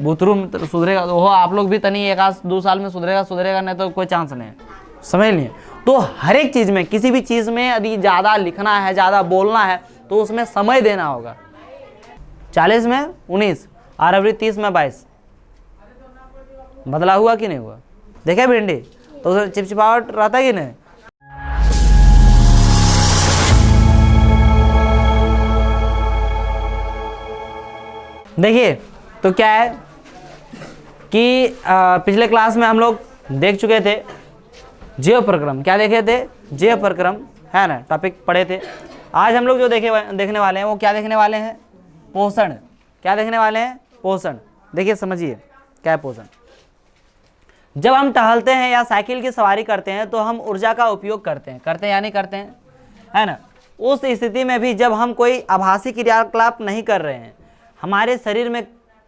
बुतरू सुधरेगा तो हो, आप लोग भी तनी 1-2 साल में सुधरेगा नहीं तो कोई चांस नहीं है, समझ लिए। तो हर एक चीज़ में, किसी भी चीज़ में यदि ज़्यादा लिखना है, ज़्यादा बोलना है तो उसमें समय देना होगा। 40 में 19 और अभी 30 में 22 बदला हुआ कि नहीं हुआ? देखे भिंडी तो उसमें चिपचिपाहट रहता है कि नहीं? देखिए तो क्या है कि पिछले क्लास में हम लोग देख चुके थे जीव प्रक्रम। क्या देखे थे? जीव प्रक्रम, है ना, टॉपिक पढ़े थे। आज हम लोग जो देखने वाले हैं वो क्या देखने वाले हैं? पोषण। क्या देखने वाले हैं? पोषण। देखिए समझिए क्या है पोषण। जब हम टहलते हैं या साइकिल की सवारी करते हैं तो हम ऊर्जा का उपयोग करते हैं या नहीं करते हैं, है ना। उस स्थिति में भी जब हम कोई आभासी क्रियाकलाप नहीं कर रहे हैं, हमारे शरीर में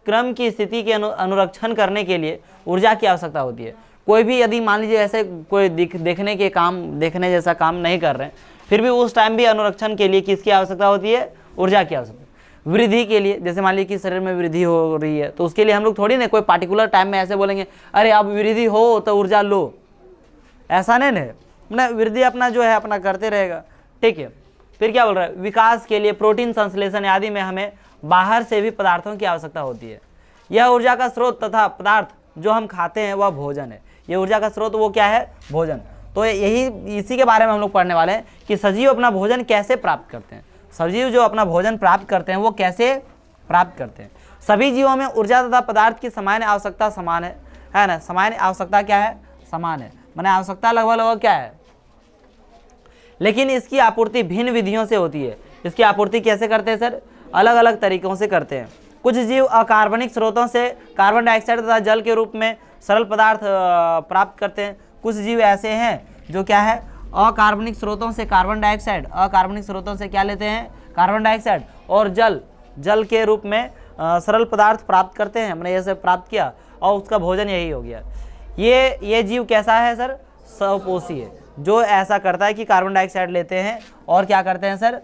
क्रम की स्थिति के अनुरक्षण करने के लिए ऊर्जा की आवश्यकता होती है। कोई भी यदि मान लीजिए ऐसे कोई देखने जैसा काम नहीं कर रहे हैं, फिर भी उस टाइम भी अनुरक्षण के लिए किसकी आवश्यकता होती है? ऊर्जा की आवश्यकता। वृद्धि के लिए, जैसे मान लीजिए कि शरीर में वृद्धि हो रही है तो उसके लिए हम लोग थोड़ी ना कोई पार्टिकुलर टाइम में ऐसे बोलेंगे अरे अब वृद्धि हो तो ऊर्जा लो, ऐसा नहीं ना। वृद्धि अपना जो है अपना करते रहेगा, ठीक है। फिर क्या बोल रहा है? विकास के लिए प्रोटीन संश्लेषण आदि में हमें बाहर से भी पदार्थों की आवश्यकता होती है। यह ऊर्जा का स्रोत तथा पदार्थ जो हम खाते हैं वह भोजन है। ये ऊर्जा का स्रोत वो क्या है? भोजन। तो यही इसी के बारे में हम लोग पढ़ने वाले हैं कि सजीव अपना भोजन कैसे प्राप्त करते हैं। सजीव जो अपना भोजन प्राप्त करते हैं वो कैसे प्राप्त करते हैं। सभी जीवों में ऊर्जा तथा पदार्थ की सामान्य आवश्यकता समान है ना। सामान्य आवश्यकता क्या है? समान है, माने आवश्यकता लगभग क्या है, लेकिन इसकी आपूर्ति भिन्न विधियों से होती है। इसकी आपूर्ति कैसे करते हैं सर? अलग अलग तरीकों से करते हैं। कुछ जीव अकार्बनिक स्रोतों से कार्बन डाइऑक्साइड तथा जल के रूप में सरल पदार्थ प्राप्त करते हैं। कुछ जीव ऐसे हैं जो क्या है? अकार्बनिक स्रोतों से कार्बन डाइऑक्साइड, अकार्बनिक स्रोतों से क्या लेते हैं? कार्बन डाइऑक्साइड और जल के रूप में सरल पदार्थ प्राप्त करते हैं। हमने ये सब प्राप्त किया और उसका भोजन यही हो गया। ये जीव कैसा है सर? स्वपोषी है, जो ऐसा करता है कि कार्बन डाइऑक्साइड लेते हैं और क्या करते हैं सर?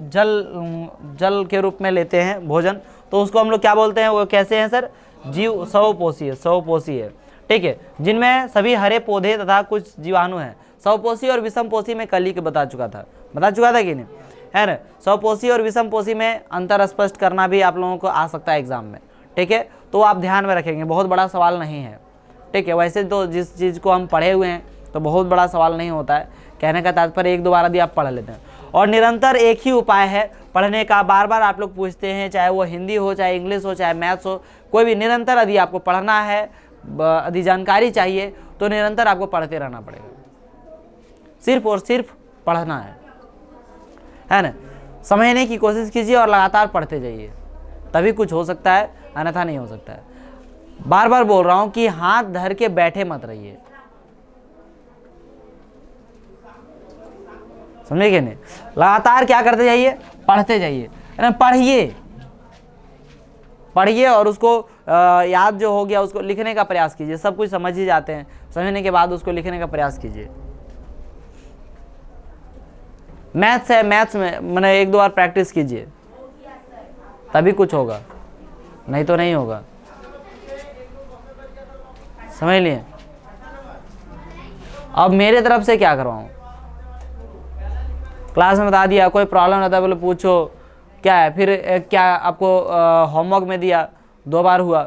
जल के रूप में लेते हैं भोजन, तो उसको हम लोग क्या बोलते हैं? वो कैसे हैं सर? जीव स्वपोषी है, ठीक है। जिनमें सभी हरे पौधे तथा कुछ जीवाणु हैं। स्वपोषी और विषमपोषी में कल ही के बता चुका था कि नहीं, है ना। स्वपोषी और विषमपोषी में अंतर स्पष्ट करना भी आप लोगों को आ सकता है एग्जाम में, ठीक है। तो आप ध्यान में रखेंगे, बहुत बड़ा सवाल नहीं है, ठीक है। वैसे तो जिस चीज़ को हम पढ़े हुए हैं तो बहुत बड़ा सवाल नहीं होता है, कहने का तात्पर्य 1-2 बार यदि आप पढ़ लेते हैं। और निरंतर एक ही उपाय है पढ़ने का। बार बार आप लोग पूछते हैं, चाहे वो हिंदी हो, चाहे इंग्लिश हो, चाहे मैथ्स हो, कोई भी निरंतर यदि आपको पढ़ना है, यदि जानकारी चाहिए तो निरंतर आपको पढ़ते रहना पड़ेगा। सिर्फ और सिर्फ पढ़ना है ना। समझने की कोशिश कीजिए और लगातार पढ़ते जाइए, तभी कुछ हो सकता है, अन्यथा नहीं हो सकता है। बार बार बोल रहा हूं कि हाथ धर के बैठे मत रहिए, समझे कि नहीं। लगातार क्या करते जाइए? पढ़ते जाइए, है ना। पढ़िए और उसको याद जो हो गया उसको लिखने का प्रयास कीजिए। सब कुछ समझ ही जाते हैं, समझने के बाद उसको लिखने का प्रयास कीजिए। मैथ्स है, मैथ्स में मैंने 1-2 बार प्रैक्टिस कीजिए, तभी कुछ होगा, नहीं तो नहीं होगा, समझ लिए। अब मेरे तरफ से क्या करवाऊं? क्लास में बता दिया, कोई प्रॉब्लम रहता है बोले पूछो क्या है। फिर क्या आपको होमवर्क में दिया, 2 बार हुआ,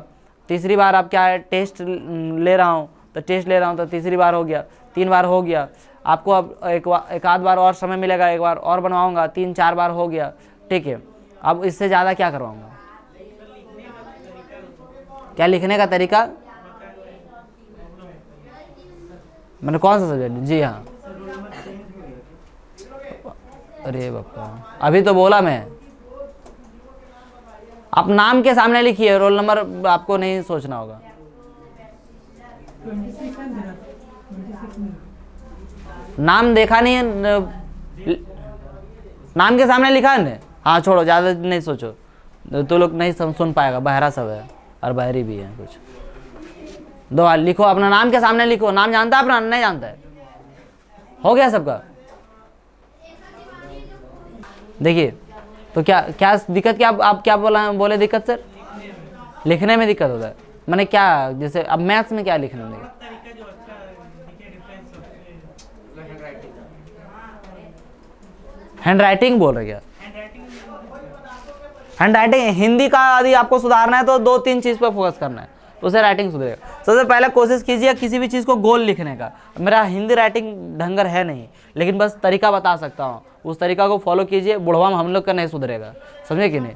तीसरी बार आप क्या है? टेस्ट ले रहा हूँ तो तीसरी बार हो गया, 3 बार हो गया। आपको अब एक आध बार और समय मिलेगा, 1 बार और बनवाऊंगा, 3-4 बार हो गया, ठीक है। अब इससे ज़्यादा क्या करवाऊंगा? क्या लिखने का तरीका? मैंने कौन सा सब्जेक्ट? जी हाँ, अरे बापा, अभी तो बोला मैं। आप नाम के सामने लिखिए, रोल नंबर आपको नहीं सोचना होगा। नाम देखा नहीं है? नाम के सामने लिखा है? हाँ छोड़ो, ज़्यादा नहीं सोचो, तो लोग नहीं सुन पाएगा, बहरा सब है और बहरी भी है कुछ। 2 बार लिखो, अपना नाम के सामने लिखो। नाम जानता है अपना? नहीं जानता है? हो गया सबका? देखिए तो क्या दिक्कत, क्या आप क्या बोले दिक्कत सर? लिखने में दिक्कत होता है, मैंने क्या, जैसे अब मैथ्स में क्या लिखने में दिक्कत? हैंड राइटिंग बोल रहे क्या? हैंड राइटिंग, हिंदी का यदि आपको सुधारना है तो 2-3 चीज पर फोकस करना है, तो उसे राइटिंग सुधरेगा। सबसे पहले कोशिश कीजिए किसी भी चीज को गोल लिखने का। मेरा हिंदी राइटिंग ढंगर है नहीं, लेकिन बस तरीका बता सकता हूँ, उस तरीका को फॉलो कीजिए। बुढ़वा में हम लोग का नहीं सुधरेगा, समझे कि नहीं?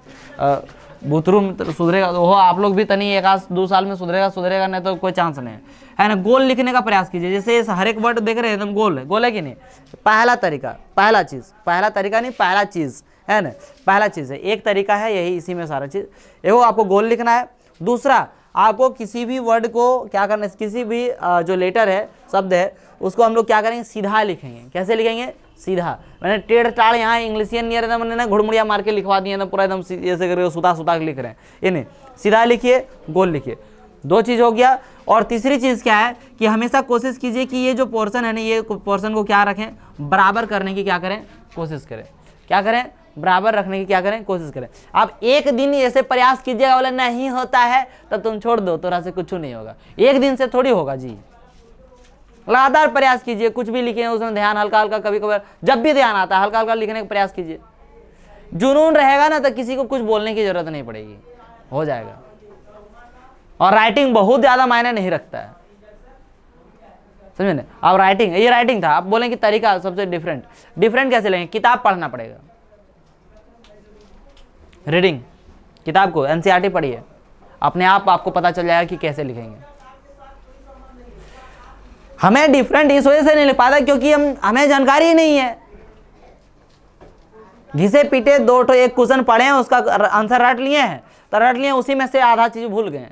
बुतरू में सुधरेगा तो हो, आप लोग भी तनी 1-2 साल में सुधरेगा नहीं तो कोई चांस नहीं है ना। गोल लिखने का प्रयास कीजिए। जैसे इस हर एक वर्ड देख रहे हैं एकदम गोल है कि नहीं? पहला तरीका, पहला तरीका नहीं, पहला चीज़ है ना, पहला चीज़ है, एक तरीका है यही, इसी में सारा चीज़। एगो आपको गोल लिखना है। दूसरा, आपको किसी भी वर्ड को क्या करना है, किसी भी जो लेटर है, शब्द है, उसको हम लोग क्या करेंगे, सीधा लिखेंगे। कैसे लिखेंगे? सीधा। मैंने टेढ़ टाढ़ यहाँ इंग्लिशियन नहीं रहता, मैंने ना घुड़मुड़िया मार के लिखवा दिया था पूरा एकदम ऐसे करके सुता के लिख रहे हैं। ये नहीं, सीधा लिखिए, गोल लिखिए। 2 चीज़ हो गया। और तीसरी चीज़ क्या है कि हमेशा कोशिश कीजिए कि ये जो पोर्शन है ना, ये पोर्शन को क्या रखें, बराबर करने की क्या करें, कोशिश करें। क्या करें? बराबर रखने की क्या करें, कोशिश करें। आप एक दिन ऐसे प्रयास कीजिएगा, बोले नहीं होता है तब तुम छोड़ दो, तोरा से कुछ नहीं होगा। एक दिन से थोड़ी होगा जी, लगातार प्रयास कीजिए। कुछ भी लिखे उसमें ध्यान हल्का हल्का, कभी कभार जब भी ध्यान आता है हल्का हल्का लिखने का प्रयास कीजिए। जुनून रहेगा ना तो किसी को कुछ बोलने की जरूरत नहीं पड़ेगी, हो जाएगा। और राइटिंग बहुत ज्यादा मायने नहीं रखता है, समझे ना? अब राइटिंग, ये राइटिंग था, आप बोलें कि तरीका सबसे डिफरेंट कैसे लेंगे? किताब पढ़ना पड़ेगा, रीडिंग, किताब को एनसीईआरटी पढ़िए, अपने आप आपको पता चल जाएगा कि कैसे लिखेंगे। हमें डिफरेंट इस वजह से नहीं लिख पाता क्योंकि हमें जानकारी ही नहीं है। घिसे पीटे 2 एक क्वेश्चन पढ़े हैं, उसका आंसर रट लिए हैं, तो रट लिए, उसी में से आधा चीज भूल गए,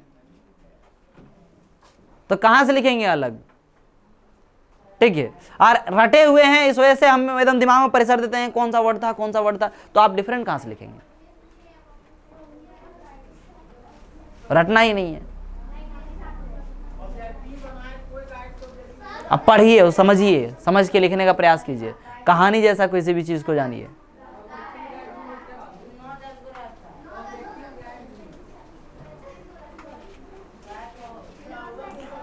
तो कहां से लिखेंगे अलग? ठीक है। और रटे हुए हैं इस वजह से हम एकदम दिमाग में प्रेशर देते हैं, कौन सा वर्ड था, तो आप डिफरेंट कहां से लिखेंगे? रटना ही नहीं है। अब पढ़िए, समझिए, समझ के लिखने का प्रयास कीजिए। कहानी जैसा किसी भी चीज को जानिए।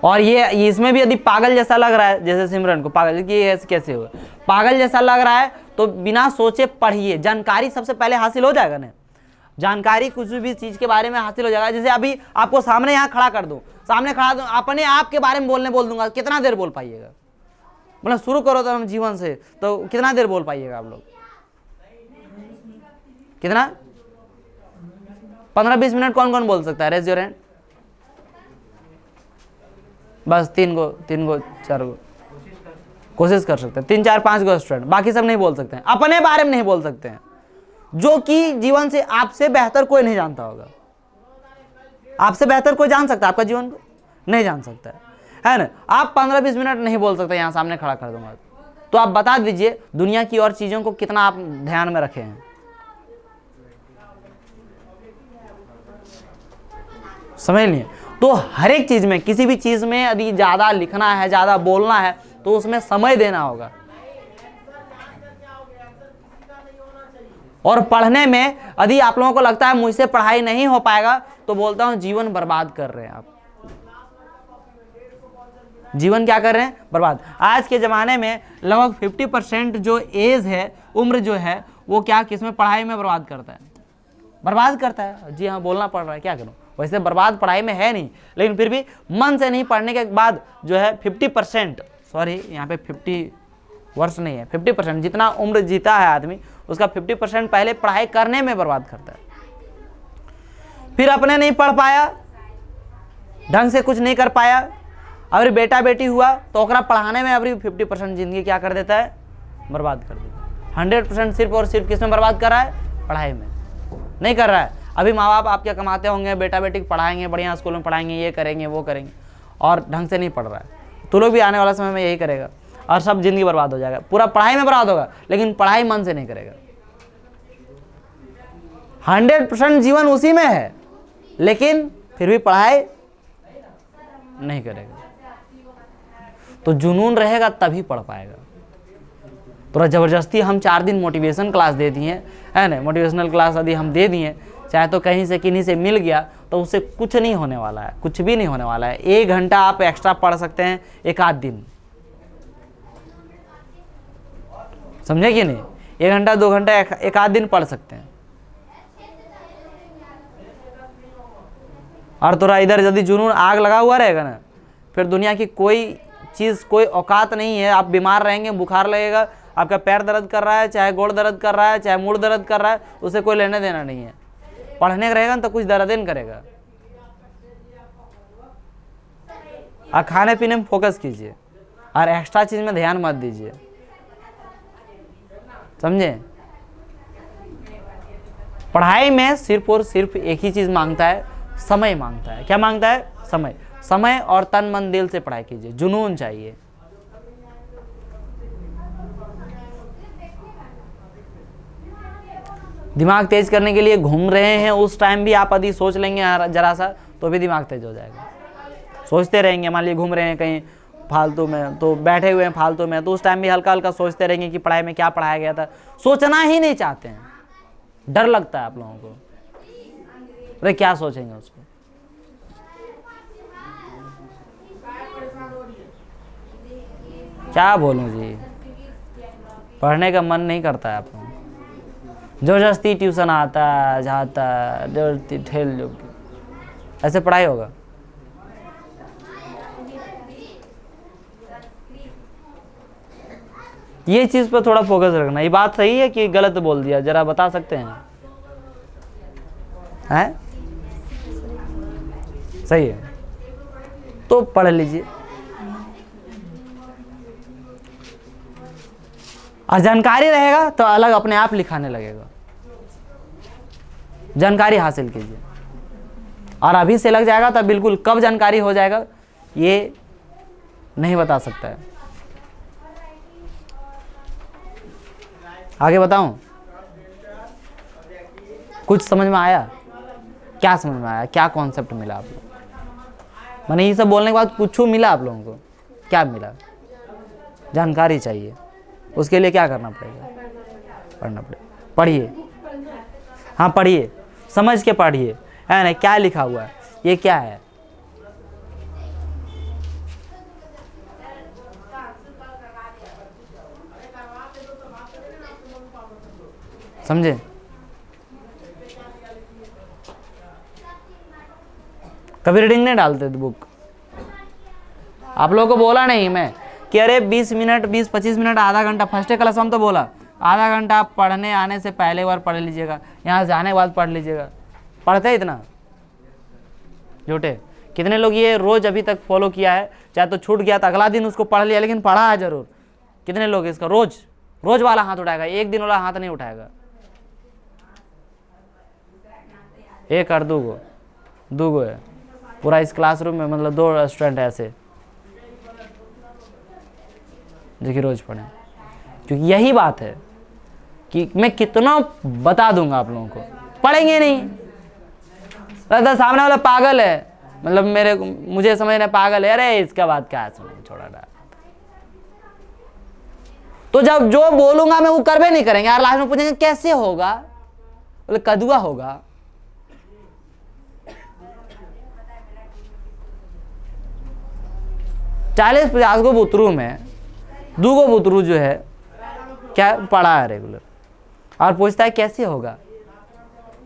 और ये इसमें भी यदि पागल जैसा लग रहा है, जैसे सिमरन को पागल कि ये कैसे हो, पागल जैसा लग रहा है, तो बिना सोचे पढ़िए। जानकारी सबसे पहले हासिल हो जाएगा ना, जानकारी कुछ भी चीज के बारे में हासिल हो जाएगा। जैसे अभी आपको सामने यहाँ खड़ा कर दूं, अपने आप के बारे में बोल दूंगा, कितना देर बोल पाइएगा? मतलब शुरू करो तो हम जीवन से, तो कितना देर बोल पाइएगा आप लोग? कितना? 15-20 मिनट कौन कौन बोल सकता है? Raise your hand. बस 3 गो 4 गो कोशिश कर सकते हैं, 3 4 5 गो स्टूडेंट, बाकी सब नहीं बोल सकते हैं। अपने बारे में नहीं बोल सकते हैं, जो कि जीवन से आपसे बेहतर कोई नहीं जानता होगा। आपसे बेहतर कोई जान सकता है आपका जीवन को? नहीं जान सकता है ना? आप 15-20 मिनट नहीं बोल सकते, यहाँ सामने खड़ा कर दूंगा, तो आप बता दीजिए दुनिया की और चीजों को कितना आप ध्यान में रखे हैं। समझ लिए? तो हर एक चीज में, किसी भी चीज में यदि ज्यादा लिखना है, ज्यादा बोलना है, तो उसमें समय देना होगा। और पढ़ने में यदि आप लोगों को लगता है मुझसे पढ़ाई नहीं हो पाएगा, तो बोलता हूं जीवन बर्बाद कर रहे हैं आप। जीवन क्या कर रहे हैं? बर्बाद। आज के ज़माने में लगभग 50% जो एज है, उम्र जो है, वो क्या किसमें? पढ़ाई में बर्बाद करता है। जी हाँ, बोलना पड़ रहा है, क्या करूँ? वैसे बर्बाद पढ़ाई में है नहीं, लेकिन फिर भी मन से नहीं पढ़ने के बाद जो है 50%, सॉरी यहाँ पे 50 वर्ष नहीं है, 50% जितना उम्र जीता है आदमी, उसका 50% पहले पढ़ाई करने में बर्बाद करता है। फिर अपने नहीं पढ़ पाया, ढंग से कुछ नहीं कर पाया, अगर बेटा बेटी हुआ तो ओकरा पढ़ाने में अभी 50% जिंदगी क्या कर देता है? बर्बाद कर देता है। 100% सिर्फ और सिर्फ किस में बर्बाद कर रहा है? पढ़ाई में नहीं कर रहा है। अभी माँ बाप आप क्या कमाते होंगे, बेटा बेटी को पढ़ाएंगे, बढ़िया स्कूल में पढ़ाएंगे, ये करेंगे वो करेंगे, और ढंग से नहीं पढ़ रहा है, तो लोग भी आने वाला समय में यही करेगा, और सब जिंदगी बर्बाद हो जाएगा। पूरा पढ़ाई में बर्बाद होगा, लेकिन पढ़ाई मन से नहीं करेगा। 100% जीवन उसी में है, लेकिन फिर भी पढ़ाई नहीं करेगा। तो जुनून रहेगा तभी पढ़ पाएगा। थोड़ा जबरदस्ती हम 4 दिन मोटिवेशन क्लास दे दिए है ना, मोटिवेशनल क्लास यदि हम दे दिए, चाहे तो कहीं से किन्हीं से मिल गया, तो उससे कुछ नहीं होने वाला है, कुछ भी नहीं होने वाला है। 1 घंटा आप एक्स्ट्रा पढ़ सकते हैं एक आध दिन, समझे कि नहीं? 1 घंटा 2 घंटा एक आध दिन पढ़ सकते हैं। और थोड़ा इधर यदि जुनून आग लगा हुआ रहेगा ना, फिर दुनिया की कोई चीज़, कोई औकात नहीं है। आप बीमार रहेंगे, बुखार लगेगा, आपका पैर दर्द कर रहा है, चाहे गोड़ दर्द कर रहा है, चाहे मूड दर्द कर रहा है, उसे कोई लेने देना नहीं है। पढ़ने का रहेगा ना तो कुछ दर्द करेगा। और खाने पीने में फोकस कीजिए और एक्स्ट्रा चीज़ में ध्यान मत दीजिए, समझे? पढ़ाई में सिर्फ और सिर्फ एक ही चीज़ मांगता है, समय मांगता है। क्या मांगता है? समय। समय और तन मन दिल से पढ़ाई कीजिए, जुनून चाहिए। दिमाग तेज करने के लिए घूम रहे हैं, उस टाइम भी आप यदि सोच लेंगे जरा सा, तो भी दिमाग तेज हो जाएगा। सोचते रहेंगे, मान लीजिए घूम रहे हैं कहीं फालतू में, तो बैठे हुए हैं फालतू में, तो उस टाइम भी हल्का हल्का सोचते रहेंगे कि पढ़ाई में क्या पढ़ाया गया था। सोचना ही नहीं चाहते हैं, डर लगता है आप लोगों को, अरे क्या सोचेंगे उसको। क्या बोलूं जी, पढ़ने का मन नहीं करता है आप लोगों को। जबरदस्ती ट्यूशन आता जाता, जबरदस्ती ठेल जो, ऐसे पढ़ाई होगा? ये चीज पर थोड़ा फोकस रखना। ये बात सही है कि गलत बोल दिया, जरा बता सकते हैं? हैं? सही है, तो पढ़ लीजिए। और जानकारी रहेगा तो अलग अपने आप लिखाने लगेगा। जानकारी हासिल कीजिए, और अभी से लग जाएगा तो बिल्कुल कब जानकारी हो जाएगा ये नहीं बता सकता है। आगे बताऊं? कुछ समझ में आया? क्या समझ में आया? क्या कॉन्सेप्ट मिला आप लोग? मैंने ये सब बोलने के बाद कुछ मिला आप लोगों को? क्या मिला? जानकारी चाहिए, उसके लिए क्या करना पड़ेगा? पढ़ना पड़ेगा। पढ़िए, हाँ पढ़िए, समझ के पढ़िए, है ना? क्या लिखा हुआ है, ये क्या है? समझे? कभी रीडिंग नहीं डालते बुक? आप लोगों को बोला नहीं मैं कि अरे 20 मिनट 20-25 मिनट आधा घंटा, फर्स्ट क्लास में तो बोला आधा घंटा आप पढ़ने आने से पहले बार पढ़ लीजिएगा, यहाँ से आने के बाद पढ़ लीजिएगा। पढ़ते इतना झूठे? कितने लोग ये रोज अभी तक फॉलो किया है? चाहे तो छूट गया तो अगला दिन उसको पढ़ लिया, लेकिन पढ़ा है जरूर। कितने लोग इसका रोज रोज वाला हाथ उठाएगा, एक दिन वाला हाथ नहीं उठाएगा? एक और दूगो है पूरा इस क्लासरूम में, मतलब 2 स्टूडेंट है ऐसे जो कि रोज पढ़े। क्योंकि यही बात है कि मैं कितना बता दूंगा आप लोगों को, पढ़ेंगे नहीं। तो सामने वाला पागल है, मतलब मुझे समझना पागल है, अरे इसका बात क्या है, समझ छोड़ा डाल। तो जब जो बोलूंगा मैं वो करवे नहीं करेंगे यार, लास्ट में पूछेंगे कैसे होगा, बोले कदुआ होगा। चालीस 50 गो बुतरू में 2 गो बुतरू जो है क्या पढ़ा है रेगुलर, और पूछता है कैसे होगा,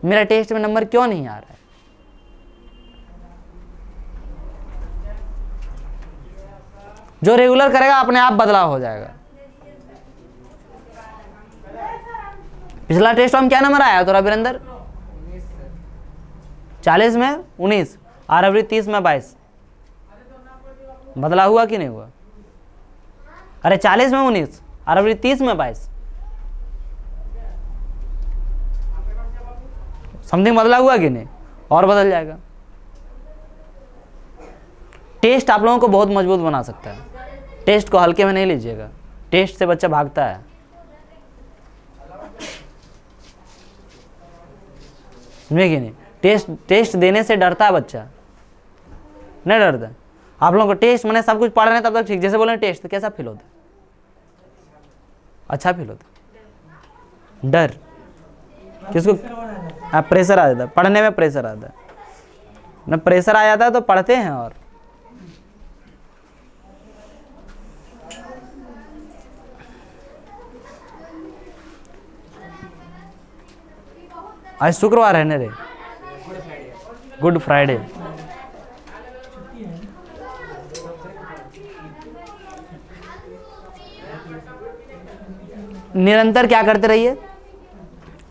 मेरा टेस्ट में नंबर क्यों नहीं आ रहा है? जो रेगुलर करेगा अपने आप बदलाव हो जाएगा। पिछला टेस्ट में क्या नंबर आया तोरा वीरेंद्र? 40 में 19 और अभी 30 में 22। बदला हुआ कि नहीं हुआ? अरे 40 में 19 और अभी 30 में 22, समथिंग बदला हुआ कि नहीं? और बदल जाएगा। टेस्ट आप लोगों को बहुत मजबूत बना सकता है। टेस्ट को हल्के में नहीं लीजिएगा, टेस्ट से बच्चा भागता है। समझे कि नहीं? टेस्ट देने से डरता है बच्चा, नहीं डरता। आप लोगों को टेस्ट मैंने सब कुछ पढ़ रहे हैं तब तक ठीक, जैसे बोले टेस्ट तो कैसा फील होता है? अच्छा फील होता है। डर किसको? प्रेशर आ जाता है, पढ़ने में प्रेशर आता है। ना प्रेशर आ जाता है तो पढ़ते हैं। और आज शुक्रवार है ना रे, गुड फ्राइडे। निरंतर क्या करते रहिए,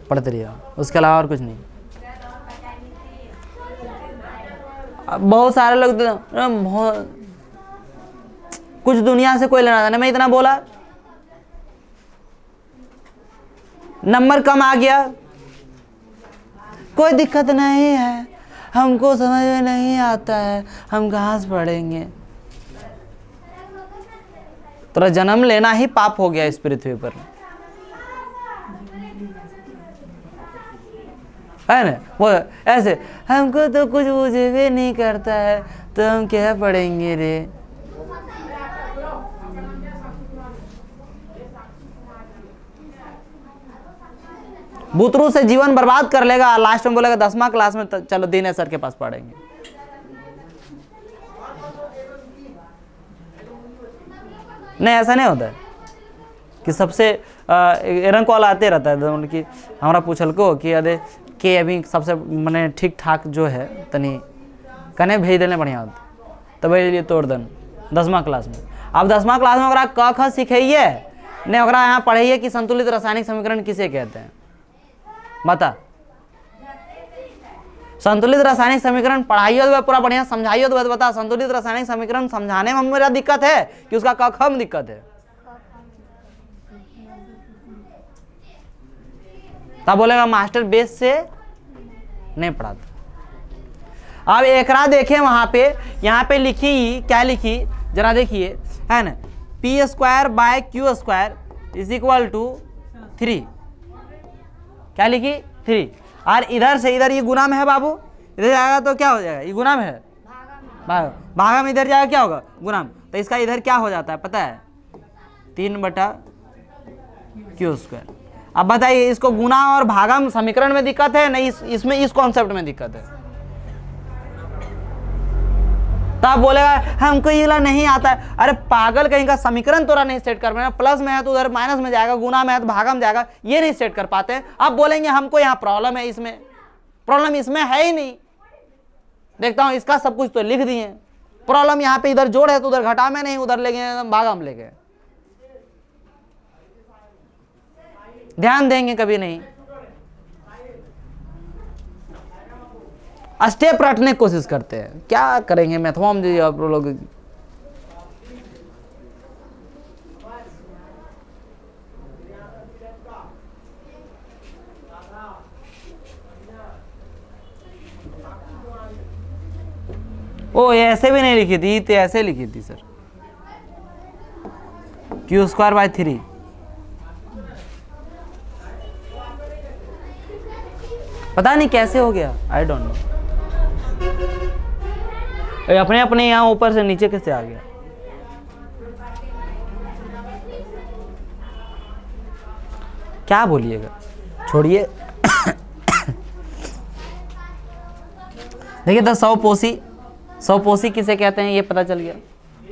पढ़ते रहिए, उसके अलावा और कुछ नहीं। बहुत सारे लोग बहुत कुछ दुनिया से कोई लेना था ना, मैं इतना बोला नंबर कम आ गया, कोई दिक्कत नहीं है, हमको समझ में नहीं आता है, हम कहाँ से पढ़ेंगे। तेरा जन्म लेना ही पाप हो गया इस पृथ्वी पर, है ना। वो ऐसे हमको तो कुछ मुझे भी नहीं करता है तो हम क्या पढ़ेंगे रे। बुतरू से जीवन बर्बाद कर लेगा, लास्ट में बोलेगा 10वां क्लास में चलो दीन सर के पास पढ़ेंगे। नहीं, ऐसा नहीं होता है कि सबसे एरन कॉल आते रहता है उनकी, हमारा पूछल को कि अरे के अभी सबसे मैंने ठीक ठाक जो है तनी कने भेज देने बढ़िया होता, तो भेज लिए तोड़ दन 10वां क्लास में। अब 10वां क्लास में ओकरा क ख सिखाइए नहीं, ओकरा यहाँ पढ़ाइए कि संतुलित रासायनिक समीकरण किसे कहते हैं, बता। संतुलित रासायनिक समीकरण पढ़ाइए तो पूरा बढ़िया समझाइए तो बता। संतुलित रासायनिक समीकरण समझाने में मेरा दिक्कत है कि उसका क ख में दिक्कत है, तब बोलेगा मास्टर बेस से नहीं पढ़ाता। अब एकरा देखें वहां पे, यहाँ पे लिखी क्या लिखी जरा देखिए, है ना, p²/q² = 3। क्या लिखी 3, और इधर से इधर ये गुना में है बाबू, इधर जाएगा तो क्या हो जाएगा, ये गुना में है, भागा में इधर जाएगा क्या होगा गुना में, तो इसका इधर क्या हो जाता है पता है 3/q²। अब बताइए इसको गुना और भागम समीकरण में दिक्कत है नहीं, इसमें इस कॉन्सेप्ट में दिक्कत है। तब बोलेगा हमको ये नहीं आता है, अरे पागल कहीं का, समीकरण तोरा नहीं सेट कर पाना, प्लस में है तो उधर माइनस में जाएगा, गुना में है तो भागम जाएगा, ये नहीं सेट कर पाते। अब बोलेंगे हमको यहाँ प्रॉब्लम है, इसमें प्रॉब्लम इसमें है ही नहीं। देखता हूँ इसका सब कुछ तो लिख दिए, प्रॉब्लम यहाँ पे इधर जोड़ है तो उधर घटा में नहीं, उधर ले गए भागम ले गए, ध्यान देंगे कभी नहीं। स्टेप रटने की कोशिश करते हैं, क्या करेंगे मैथमेटिक्स जी आप लोग। ओ ऐसे भी नहीं लिखी थी, तो ऐसे लिखी थी सर, q²/3। पता नहीं कैसे हो गया, आई डोंट नो, अपने अपने यहाँ ऊपर से नीचे कैसे आ गया। क्या बोलिएगा, छोड़िए। देखिए तो सौपोषी किसे कहते हैं ये पता चल गया,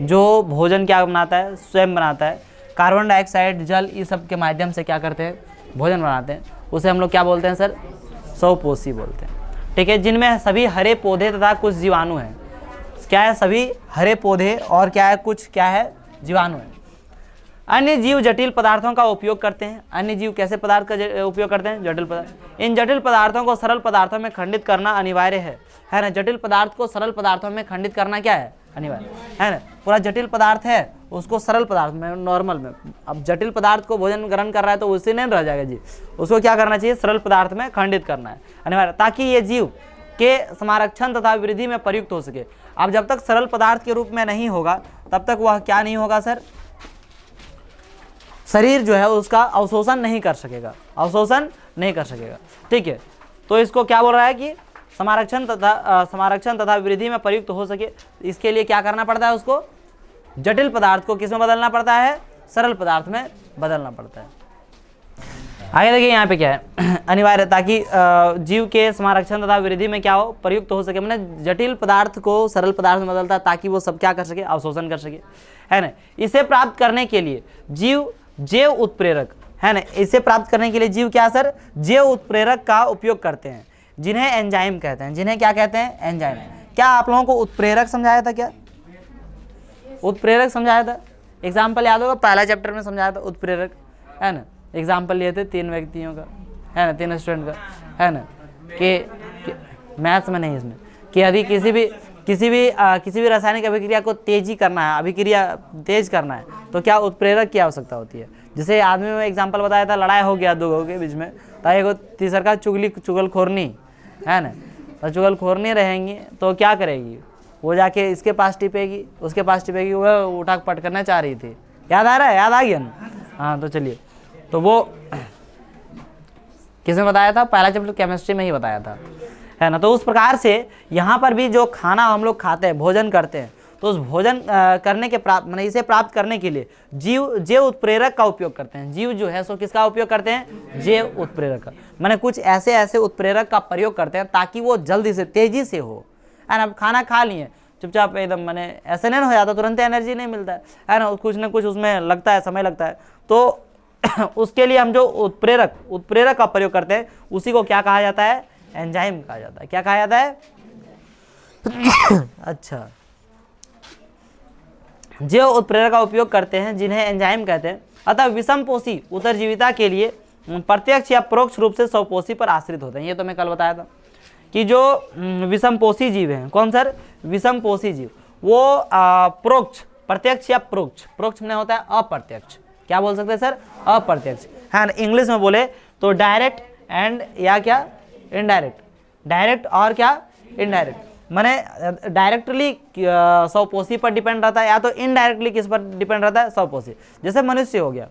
जो भोजन क्या बनाता है, स्वयं बनाता है, कार्बन डाइऑक्साइड जल इस सब के माध्यम से क्या करते हैं भोजन बनाते हैं, उसे हम लोग क्या बोलते हैं सर, सौपोषी बोलते हैं। ठीक है, जिनमें सभी हरे पौधे तथा कुछ जीवाणु हैं। क्या है, सभी हरे पौधे और क्या है, कुछ क्या है, जीवाणु है। अन्य जीव जटिल पदार्थों का उपयोग करते हैं। अन्य जीव कैसे पदार्थ का उपयोग करते हैं, जटिल पदार्थ। इन जटिल पदार्थों को सरल पदार्थों में खंडित करना अनिवार्य है ना। जटिल पदार्थ को सरल पदार्थों में खंडित करना क्या है, अनिवार्य है ना। पूरा जटिल पदार्थ है उसको सरल पदार्थ में, नॉर्मल में। अब जटिल पदार्थ को भोजन ग्रहण कर रहा है तो उससे नहीं रह जाएगा जी, उसको क्या करना चाहिए, सरल पदार्थ में खंडित करना है अनिवार्य, ताकि ये जीव के संरक्षण तथा वृद्धि में प्रयुक्त हो सके। अब जब तक सरल पदार्थ के रूप में नहीं होगा तब तक वह क्या नहीं होगा सर, शरीर जो है उसका अवशोषण नहीं कर सकेगा, अवशोषण नहीं कर सकेगा। ठीक है, तो इसको क्या बोल रहा है कि संरक्षण तथा वृद्धि में प्रयुक्त हो सके, इसके लिए क्या करना पड़ता है, उसको जटिल पदार्थ को किस में बदलना पड़ता है, सरल पदार्थ में बदलना पड़ता है। आगे देखिए यहाँ पे क्या है, अनिवार्य ताकि जीव के संरक्षण तथा वृद्धि में क्या हो, प्रयुक्त हो सके। मैंने जटिल पदार्थ को सरल पदार्थ में बदलता ताकि वो सब क्या कर सके, अवशोषण कर सके, है ना। इसे प्राप्त करने के लिए जीव जैव उत्प्रेरक, है ना, इसे प्राप्त करने के लिए जीव क्या सर, जैव उत्प्रेरक का उपयोग करते हैं, जिन्हें एंजाइम कहते हैं। जिन्हें क्या कहते हैं, एंजाइम। क्या आप लोगों को उत्प्रेरक समझाया था, क्या उत्प्रेरक समझाया था? एग्जाम्पल याद होगा, पहला चैप्टर में समझाया था उत्प्रेरक, है ना। एग्जाम्पल लिए थे 3 व्यक्तियों का, है ना, 3 स्टूडेंट का, है ना, कि मैथ्स में नहीं, इसमें कि यदि किसी भी रासायनिक अभिक्रिया को तेजी करना है, अभिक्रिया तेज करना है, तो क्या उत्प्रेरक की आवश्यकता होती है। जैसे आदमी में एग्जाम्पल बताया था, लड़ाई हो गया 2 लोगों के बीच में, तो एगो तीसरा का चुगलखोरनी, है ना, तो चुगलखोरनी रहेंगी तो क्या करेगी, वो जाके इसके पास टिपेगी, उसके पास टिपेगी, वो उठा पट करना चाह रही थी। याद आ रहा है, याद आ गया ना? हाँ, तो चलिए, तो वो किसने बताया था, पहला चैप्टर केमिस्ट्री में ही बताया था, है ना। तो उस प्रकार से यहाँ पर भी जो खाना हम लोग खाते हैं, भोजन करते हैं, तो उस भोजन करने के मैंने इसे प्राप्त करने के लिए जीव जैव उत्प्रेरक का उपयोग करते हैं। जीव जो है सो किसका उपयोग करते हैं, जैव उत्प्रेरक का। मैंने कुछ ऐसे उत्प्रेरक का प्रयोग करते हैं ताकि वो जल्दी से तेजी से हो, है ना। खाना खा लिए चुपचाप एकदम, मैंने ऐसे नहीं हो जाता, तुरंत एनर्जी नहीं मिलता है ना, कुछ ना कुछ उसमें लगता है, समय लगता है। तो उसके लिए हम जो उत्प्रेरक का प्रयोग करते हैं, उसी को क्या कहा जाता है, एंजाइम कहा जाता है। क्या कहा जाता है? अच्छा, जो उत्प्रेरक का उपयोग करते हैं, जिन्हें एंजाइम कहते हैं। अतः विषमपोषी उत्तरजीविता के लिए प्रत्यक्ष या परोक्ष रूप से स्वपोषी पर आश्रित होते हैं। ये तो मैं कल बताया था कि जो विषमपोषी जीव हैं, कौन सर, विषमपोषी जीव, वो परोक्ष, प्रत्यक्ष या परोक्ष में होता है अप्रत्यक्ष। क्या बोल सकते हैं सर, अप्रत्यक्ष, है ना। इंग्लिश में बोले तो डायरेक्ट एंड या क्या, इनडायरेक्ट। डायरेक्ट और क्या, इनडायरेक्ट। माने डायरेक्टली स्वपोषी पर डिपेंड रहता है, या तो इनडायरेक्टली किस पर डिपेंड रहता है, स्वपोषी। जैसे मनुष्य हो गया,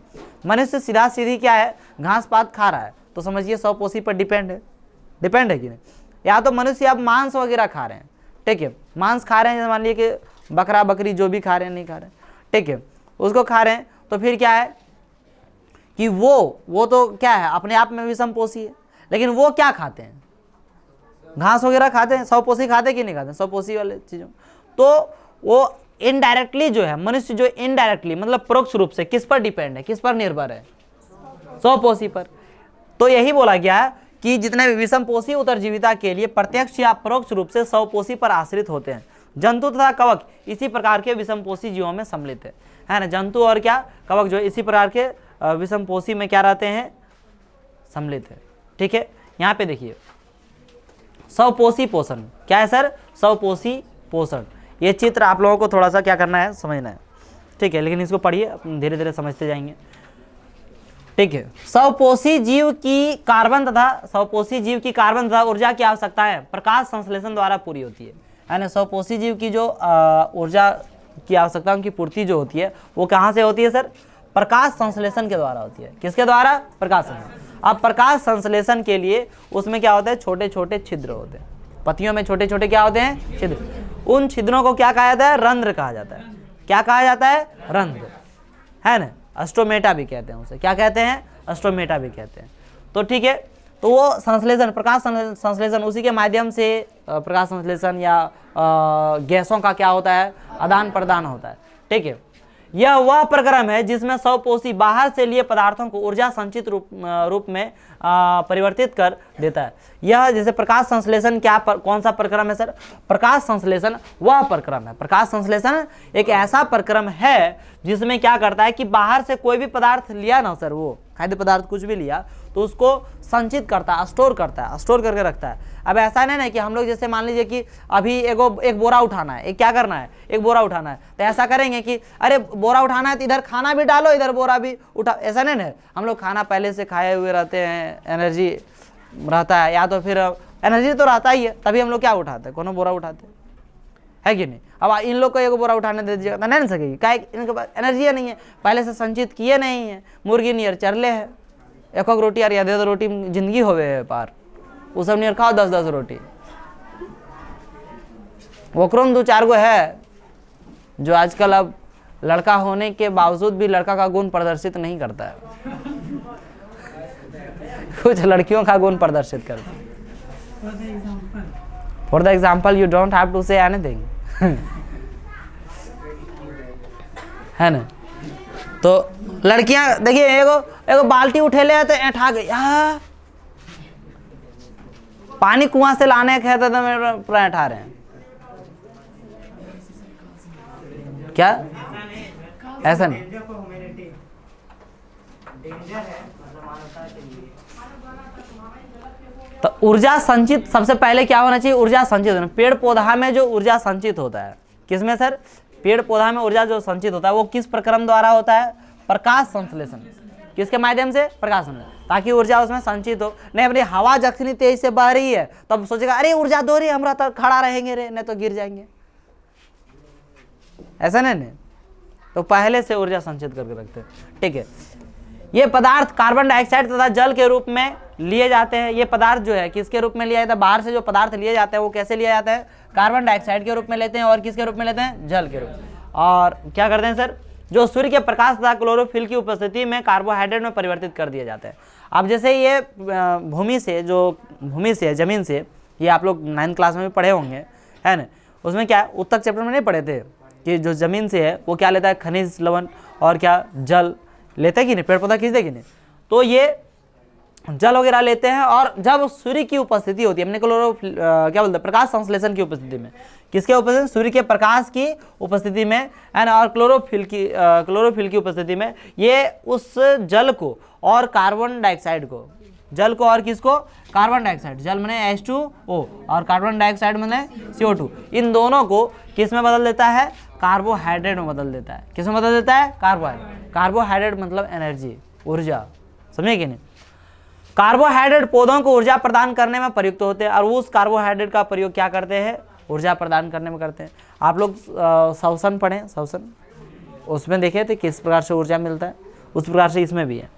मनुष्य सीधा सीधी क्या है, घास पात खा रहा है, तो समझिए स्वपोषी पर डिपेंड है कि नहीं। या तो मनुष्य अब मांस वगैरह खा रहे हैं, ठीक है, मांस खा रहे हैं, मान लीजिए कि बकरा बकरी जो भी खा रहे हैं, नहीं खा रहे हैं, ठीक है, उसको खा रहे हैं, तो फिर क्या है कि वो तो क्या है, अपने आप में विषमपोषी है। लेकिन वो क्या खाते हैं, घास वगैरह खाते हैं, स्वपोषी खाते कि नहीं खाते, स्वपोषी वाले चीजों। तो वो इनडायरेक्टली जो है, मनुष्य जो इनडायरेक्टली मतलब परोक्ष रूप से किस पर डिपेंड है, किस पर निर्भर है, स्वपोषी पर। तो यही बोला गया है कि जितने भी विषमपोषी उत्तरजीविता के लिए प्रत्यक्ष या परोक्ष रूप से स्वपोषी पर आश्रित होते हैं। जंतु तथा कवक इसी प्रकार के विषमपोषी जीवों में सम्मिलित है ना। जंतु और क्या, कवक जो इसी प्रकार के विषमपोषी में क्या रहते हैं, सम्मिलित है, ठीक है। यहाँ पे देखिए स्वपोषी पोषण क्या है सर, स्वपोषी पोषण। ये चित्र आप लोगों को थोड़ा सा क्या करना है, समझना है, ठीक है, लेकिन इसको पढ़िए, धीरे धीरे समझते जाएंगे, ठीक है। स्वपोषी जीव की कार्बन तथा ऊर्जा की आवश्यकता है प्रकाश संश्लेषण द्वारा पूरी होती है ना। स्वपोषी जीव की जो ऊर्जा की आवश्यकताओं की पूर्ति जो होती है, वो कहाँ से होती है सर, प्रकाश संश्लेषण के द्वारा होती है। किसके द्वारा, प्रकाश संश्लेषण। अब प्रकाश संश्लेषण के लिए उसमें क्या होता है, छोटे छोटे छिद्र होते हैं, पत्तियों में छोटे छोटे क्या होते हैं, छिद्र। उन छिद्रों को क्या कहा जाता है, रंध्र कहा जाता है। क्या कहा जाता है, रंध्र, है ना। अस्टोमेटा भी कहते हैं उसे, क्या कहते हैं, अस्टोमेटा भी कहते हैं। तो ठीक है, तो वो संश्लेषण, प्रकाश संश्लेषण, उसी के माध्यम से प्रकाश संश्लेषण या गैसों का क्या होता है, आदान प्रदान होता है, ठीक है। यह वह प्रक्रम है जिसमें स्वपोषी बाहर से लिए पदार्थों को ऊर्जा संचित रूप में परिवर्तित कर देता है। यह जैसे प्रकाश संश्लेषण कौन सा प्रक्रम है सर, प्रकाश संश्लेषण वह प्रक्रम है। प्रकाश संश्लेषण एक ऐसा प्रक्रम है जिसमें क्या करता है कि बाहर से कोई भी पदार्थ लिया ना सर, वो खाद्य पदार्थ कुछ भी लिया तो उसको संचित करता है, स्टोर करता है, स्टोर करके रखता है। अब ऐसा नहीं ना कि हम लोग जैसे मान लीजिए कि अभी एक बोरा उठाना है, एक क्या करना है, एक बोरा उठाना है, तो ऐसा करेंगे कि अरे बोरा उठाना है तो इधर खाना भी डालो, इधर बोरा भी उठा, ऐसा नहीं है। हम लोग खाना पहले से खाए हुए रहते हैं, एनर्जी रहता है, या तो फिर एनर्जी तो रहता ही है, तभी हम लोग क्या उठाते हैं, कोनो बोरा उठाते है कि नहीं। अब इन लोग को एक बोरा उठाने दे दीजिएगा तो नहीं सकेगी, क्या इनके पास एनर्जी नहीं है, पहले से संचित किए नहीं है। मुर्गी नियर चरले है, एक रोटी यार या 2 रोटी जिंदगी होवे है पार, वो सब नियर खाओ 10-10 रोटी। वक्रों 2-4 गो है जो आजकल अब लड़का होने के बावजूद भी लड़का का गुण प्रदर्शित नहीं करता है। कुछ लड़कियों का गुण प्रदर्शित करते हैं। For the example you don't have to say anything, है ना। तो लड़कियां देखिए, एगो बाल्टी उठे ले तो ऐठा गई, पानी कुआं से लाने के तो मेरे पूरा ऐठा रहे हैं, क्या ऐसा नहीं। तो ऊर्जा संचित सबसे पहले क्या होना चाहिए, ऊर्जा संचित होना। पेड़ पौधा में जो ऊर्जा संचित होता है, किसमें सर, पेड़ पौधा में ऊर्जा जो संचित होता है वो किस प्रक्रम द्वारा होता है, प्रकाश संश्लेषण। किसके माध्यम से, प्रकाश संश्लेषण, ताकि ऊर्जा उसमें संचित हो। नहीं अपनी हवा जखनी तेज से बह रही है तब सोचेगा अरे ऊर्जा दो रही, हमरा तो खड़ा रहेंगे रे, नहीं तो गिर जाएंगे, ऐसा नहीं। तो पहले से ऊर्जा संचित करके रखते हैं, ठीक है। ये पदार्थ कार्बन डाइऑक्साइड तथा जल के रूप में लिए जाते हैं। ये पदार्थ जो है किसके रूप में लिया जाता है, बाहर से जो पदार्थ लिए जाते हैं वो कैसे लिया जाता है, कार्बन डाइऑक्साइड के रूप में लेते हैं, और किसके रूप में लेते हैं, जल के रूप में। और क्या करते हैं सर, जो सूर्य के प्रकाश तथा क्लोरोफिल की उपस्थिति में कार्बोहाइड्रेट में परिवर्तित कर दिए जाते हैं। अब जैसे ये भूमि से जमीन से, ये आप लोग 9th क्लास में भी पढ़े होंगे, है ना। उसमें क्या उत्तक चैप्टर में नहीं पढ़े थे कि जो जमीन से है वो क्या लेता है, खनिज लवण और क्या जल लेते हैं कि नहीं, पेड़ पौधा खींचते कि नहीं। तो ये जल वगैरह लेते हैं, और जब सूर्य की उपस्थिति होती है, हमने क्या बोलते हैं, प्रकाश संश्लेषण की उपस्थिति में, किसके उपस्थिति, सूर्य के प्रकाश की उपस्थिति में, है ना, और क्लोरोफिल की उपस्थिति में, ये उस जल को और कार्बन डाइऑक्साइड को, जल को और किसको, कार्बन डाइऑक्साइड, जल मैंने H2O और कार्बन डाइऑक्साइड मैंने CO2, इन दोनों को किस में बदल देता है, कार्बोहाइड्रेट में बदल देता है। किस में बदल देता है, कार्बोहाइड्रेट। कार्बोहाइड्रेट मतलब एनर्जी, ऊर्जा, समझे कि नहीं। कार्बोहाइड्रेट पौधों को ऊर्जा प्रदान करने में प्रयुक्त होते हैं, और उस कार्बोहाइड्रेट का प्रयोग क्या करते हैं, ऊर्जा प्रदान करने में करते हैं। आप लोग श्वसन पढ़ें, श्वसन, उसमें देखे थे किस प्रकार से ऊर्जा मिलता है, उस प्रकार से इसमें भी है।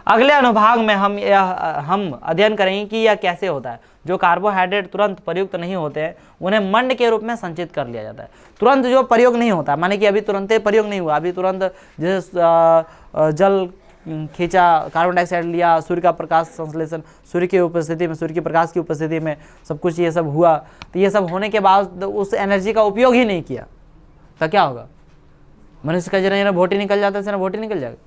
अगले अनुभाग में हम अध्ययन करेंगे कि यह कैसे होता है। जो कार्बोहाइड्रेट तुरंत प्रयुक्त नहीं होते हैं उन्हें मंड के रूप में संचित कर लिया जाता है। तुरंत जो प्रयोग नहीं होता, माने कि अभी तुरंत प्रयोग नहीं हुआ, अभी तुरंत जैसे जल खींचा, कार्बन डाइऑक्साइड लिया, सूर्य का प्रकाश संश्लेषण, सूर्य की उपस्थिति में, सूर्य के प्रकाश की उपस्थिति में सब कुछ ये सब हुआ, तो ये सब होने के बाद उस एनर्जी का उपयोग ही नहीं किया तो क्या होगा, मनुष्य का जरा भोटी निकल जाता है, भोटी निकल जाएगा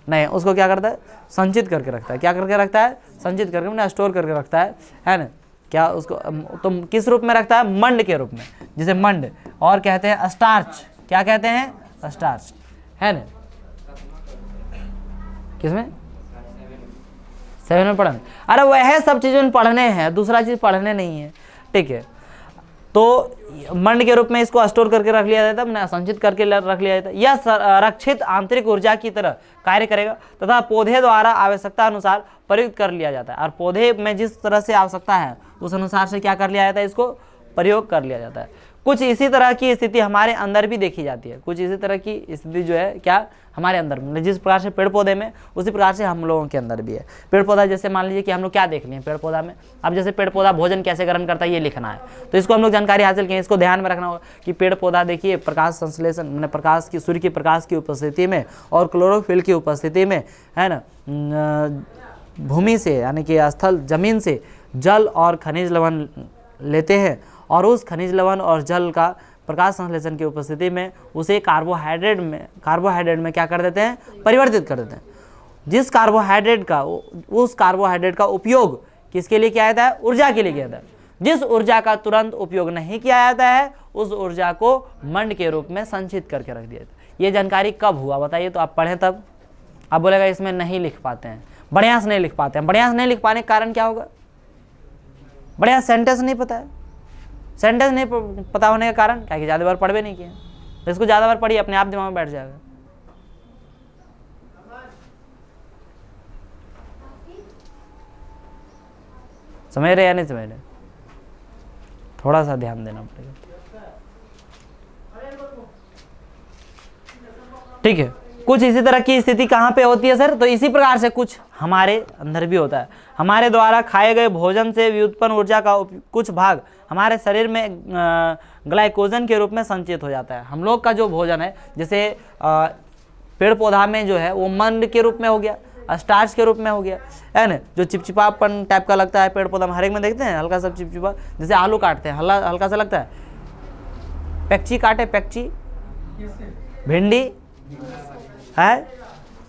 नहीं, उसको क्या करता है, संचित करके रखता है। क्या करके रखता है, संचित करके मैंने स्टोर करके रखता है ना। क्या उसको तो किस रूप में रखता है, मंड के रूप में, जिसे मंड और कहते हैं स्टार्च। क्या कहते हैं, स्टार्च, है ना। किसमें, 7 में पढ़ने, अरे वह सब चीज़ें पढ़ने हैं, दूसरा चीज़ पढ़ने नहीं है, ठीक है। तो मंड के रूप में इसको स्टोर करके रख लिया जाता है, संचित करके रख लिया जाता है। यह संरक्षित आंतरिक ऊर्जा की तरह कार्य करेगा तथा पौधे द्वारा आवश्यकता अनुसार प्रयुक्त कर लिया जाता है। और पौधे में जिस तरह से आवश्यकता है उस अनुसार से क्या कर लिया जाता है, इसको प्रयोग कर लिया जाता है। कुछ इसी तरह की स्थिति हमारे अंदर भी देखी जाती है। कुछ इसी तरह की स्थिति जो है क्या हमारे अंदर, जिस प्रकार से पेड़ पौधे में उसी प्रकार से हम लोगों के अंदर भी है। पेड़ पौधा जैसे मान लीजिए कि हम लोग क्या देख लिए पेड़ पौधा में, अब जैसे पेड़ पौधा भोजन कैसे ग्रहण करता है ये लिखना है, तो इसको हम लोग जानकारी हासिल किए। इसको ध्यान में रखना होगा कि पेड़ पौधा देखिए प्रकाश संश्लेषण मैंने प्रकाश की, सूर्य की प्रकाश की उपस्थिति में और क्लोरोफिल की उपस्थिति में, है ना, भूमि से यानी कि स्थल जमीन से जल और खनिज लवण लेते हैं, और उस खनिज लवण और जल का प्रकाश संश्लेषण की उपस्थिति में उसे कार्बोहाइड्रेट में क्या कर देते हैं, परिवर्तित कर देते हैं। जिस कार्बोहाइड्रेट का, उस कार्बोहाइड्रेट का उपयोग किसके लिए किया जाता है, ऊर्जा के लिए किया जाता है। जिस ऊर्जा का तुरंत उपयोग नहीं किया जाता है उस ऊर्जा को मंड के रूप में संचित करके रख दिया जाता है। ये जानकारी कब हुआ बताइए, तो आप पढ़ें तब। आप बोलेगा इसमें नहीं लिख पाते हैं, बढ़िया से नहीं लिख पाते हैं। बढ़िया से नहीं लिख पाने का कारण क्या होगा, बढ़िया सेंटेंस नहीं पता है। सेंटेंस नहीं पता होने का कारण क्या कि ज़्यादा बार पढ़ भी नहीं किया, तो इसको ज़्यादा बार पढ़िए, अपने आप दिमाग में बैठ जाएगा। समझ रहे या नहीं समझ रहे, थोड़ा सा ध्यान देना पड़ेगा, ठीक है। कुछ इसी तरह की स्थिति कहाँ पे होती है सर, तो इसी प्रकार से कुछ हमारे अंदर भी होता है। हमारे द्वारा खाए गए भोजन से व्युत्पन्न ऊर्जा का कुछ भाग हमारे शरीर में ग्लाइकोजन के रूप में संचित हो जाता है। हम लोग का जो भोजन है, जैसे पेड़ पौधा में जो है वो मंड के रूप में हो गया, स्टार्च के रूप में हो गया, है ना। जो चिपचिपापन टाइप का लगता है पेड़ पौधा में, हर एक में देखते हैं हल्का सा चिपचिपा, जैसे आलू काटते हैं हल्का सा लगता है, पैक्ची काटे, पैक्ची, भिंडी है,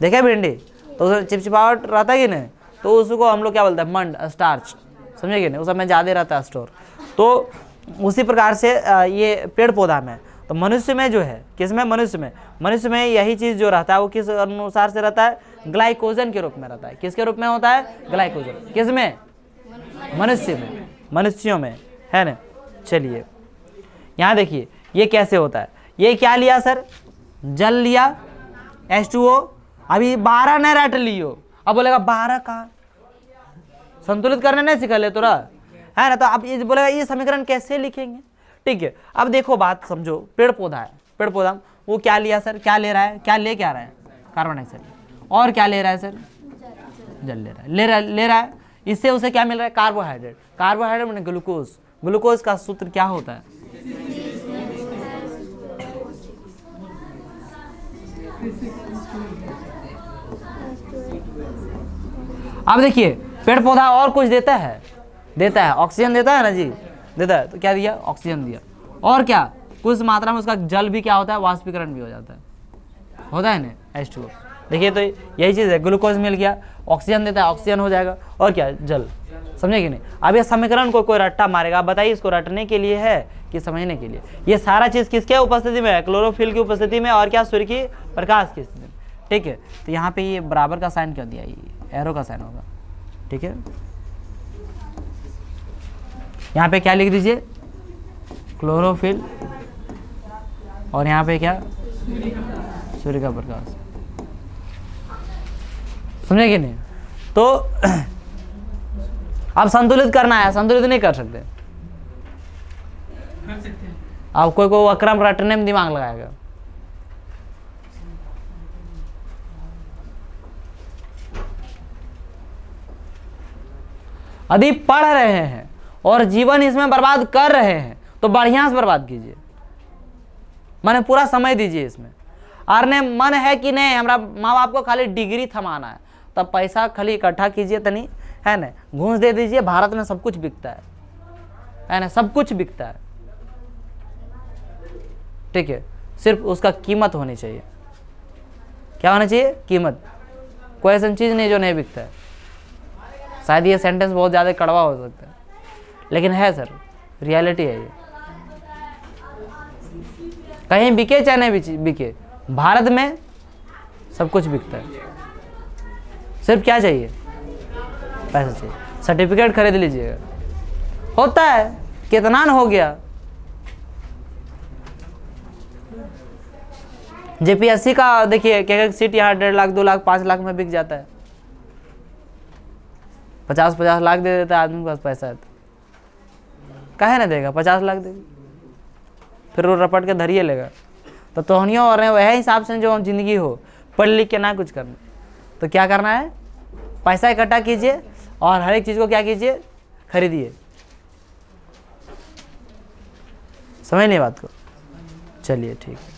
देखे भिंडी तो उसमें चिपचिपाहट रहता है कि नहीं, तो उसको हम लोग क्या बोलते हैं, मंड, स्टार्च, समझे कि नहीं, उस में ज़्यादा रहता है स्टोर। तो उसी प्रकार से ये पेड़ पौधा में, तो मनुष्य में जो है, किसमें, मनुष्य में यही चीज़ जो रहता है वो किस अनुसार से रहता है, ग्लाइकोजन के रूप में रहता है। किसके रूप में होता है, ग्लाइकोजन, किसमें, मनुष्य में, मनुष्यों में, है ना। चलिए यहाँ देखिए ये कैसे होता है, ये क्या लिया सर, जल लिया H2O, अभी 12 नहीं रट लियो, अब बोलेगा 12 का संतुलित करने नहीं सिखा ले तोरा, है ना। तो अब ये बोलेगा ये समीकरण कैसे लिखेंगे, ठीक है। अब देखो बात समझो, पेड़ पौधा है, पेड़ पौधा वो क्या लिया सर, क्या ले रहा है, क्या रहा है, कार्बन डाइऑक्साइड, और क्या ले रहा है सर, जल ले रहा है, इससे उसे क्या मिल रहा है, कार्बोहाइड्रेट, कार्बोहाइड्रेट मैंने ग्लूकोज, ग्लूकोज का सूत्र क्या होता है, अब देखिए पेड़ पौधा और कुछ देता है ऑक्सीजन देता है ना जी, देता है, तो क्या दिया, ऑक्सीजन दिया, और क्या कुछ मात्रा में उसका जल भी क्या होता है, वाष्पीकरण भी हो जाता है ना, H2O। देखिए तो यही चीज़ है, ग्लूकोज मिल गया, ऑक्सीजन देता है, ऑक्सीजन हो जाएगा, और क्या, जल, समझे कि नहीं। अब ये समीकरण को कोई रट्टा मारेगा, बताइए इसको रटने के लिए है कि समझने के लिए। ये सारा चीज़ किसके उपस्थिति में है, क्लोरोफिल की उपस्थिति में, और क्या, सूर्य की प्रकाश की स्थिति में, ठीक है। तो यहाँ पे ये बराबर का साइन क्यों दिया, ये एरो का साइन होगा, ठीक है। यहाँ पे क्या लिख दीजिए, क्लोरोफिल, और यहाँ पे क्या, सूर्य का प्रकाश, समझे कि नहीं। तो अब संतुलित करना है, संतुलित नहीं कर सकते, अब कोई को अक्रम रटने में दिमाग लगाएगा, यदि पढ़ रहे हैं और जीवन इसमें बर्बाद कर रहे हैं तो बढ़िया से बर्बाद कीजिए, माने पूरा समय दीजिए इसमें। और ने मन है कि नहीं हमारा माँ बाप को खाली डिग्री थमाना है, तब पैसा खाली इकट्ठा कीजिए तनी, है ना, घूस दे दीजिए। भारत में सब कुछ बिकता है ना, सब कुछ बिकता है, ठीक है, सिर्फ उसका कीमत होनी चाहिए। क्या होना चाहिए, कीमत। कोई ऐसी चीज़ नहीं जो नहीं बिकता है। शायद ये सेंटेंस बहुत ज़्यादा कड़वा हो सकता है, लेकिन है सर, रियलिटी है ये। कहीं बिके चाहे नहीं बिके, भारत में सब कुछ बिकता है। सिर्फ क्या चाहिए, पैसा चाहिए। सर्टिफिकेट खरीद लीजिएगा, होता है, कितना न हो गया। जेपीएससी का देखिए एक सीट यहाँ 1.5 लाख 2 लाख 5 लाख में बिक जाता है। 50-50 लाख दे देता है आदमी के पास पैसा है तो काहे ना देगा, 50 लाख देगा, फिर वो रपट के धरिए लेगा। तो तोहनियों और वह हिसाब से जो जिंदगी हो, पढ़ लिख के ना कुछ करना, तो क्या करना है, पैसा इकट्ठा कीजिए और हर एक चीज़ को क्या कीजिए, खरीदिए। समझ नहीं बात को, चलिए ठीक है।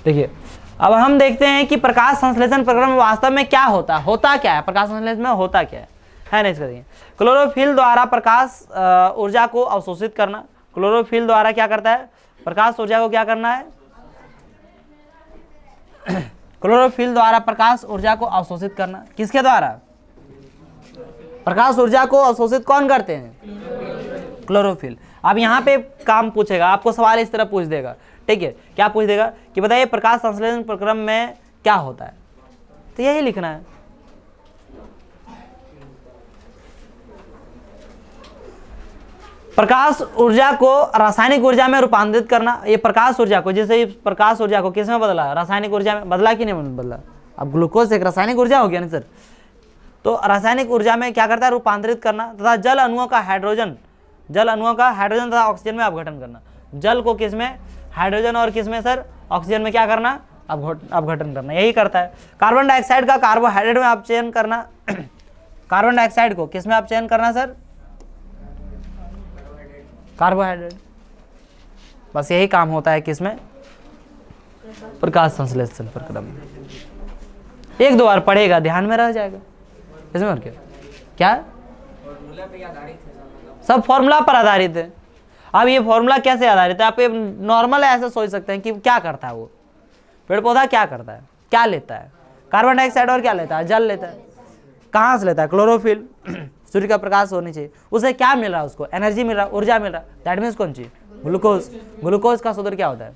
देखिए अब हम देखते हैं कि प्रकाश संश्लेषण प्रक्रिया में वास्तव में क्या होता क्या है, प्रकाश संश्लेषण में होता क्या है ना, इसका देखिए। क्लोरोफिल द्वारा प्रकाश ऊर्जा को अवशोषित करना। क्लोरोफिल द्वारा क्या करता है, प्रकाश ऊर्जा को क्या करना है, क्लोरोफिल द्वारा प्रकाश ऊर्जा को अवशोषित करना। किसके द्वारा, प्रकाश ऊर्जा को अवशोषित कौन करते हैं, क्लोरोफिल। अब यहाँ पे काम पूछेगा आपको, सवाल इस तरह पूछ देगा, ठीक है, क्या पूछ देगा कि बताइए प्रकाश संश्लेषण प्रक्रिया में क्या होता है, तो यही लिखना है। प्रकाश ऊर्जा को रासायनिक ऊर्जा में रूपांतरित करना। ये प्रकाश ऊर्जा को, जैसे प्रकाश ऊर्जा को किस में बदला, रासायनिक ऊर्जा में बदला कि नहीं बदला। अब ग्लूकोज एक रासायनिक ऊर्जा हो गया ना सर, तो रासायनिक ऊर्जा में क्या करता है, रूपांतरित करना। तथा जल अणुओं का हाइड्रोजन तथा ऑक्सीजन में अपघटन करना। जल को किस में, हाइड्रोजन और किस में सर, ऑक्सीजन में क्या करना, अपघटन करना, यही करता है। कार्बन डाइऑक्साइड का कार्बोहाइड्रेट में अपचयन करना। कार्बन डाइऑक्साइड को किस में अपचयन करना सर, कार्बोहाइड्रेट। बस यही काम होता है किसमें, प्रकाश संश्लेषण प्रक्रम। एक दो बार पढ़ेगा ध्यान में रह जाएगा, इसमें और क्या सब फॉर्मूला पर आधारित है। अब ये फॉर्मूला कैसे आधारित है, आप ये नॉर्मल ऐसे सोच सकते हैं कि क्या करता है वो पेड़ पौधा, क्या करता है, क्या लेता है, कार्बन डाइऑक्साइड और क्या लेता है, जल लेता है। कहाँ से लेता है, क्लोरोफिल। सूर्य का प्रकाश होनी चाहिए, उसे क्या मिल रहा है, उसको एनर्जी मिल रहा है, ऊर्जा मिल रहा है, दैट मीन्स कौन चीज, ग्लूकोज। ग्लूकोज का सूत्र क्या होता है,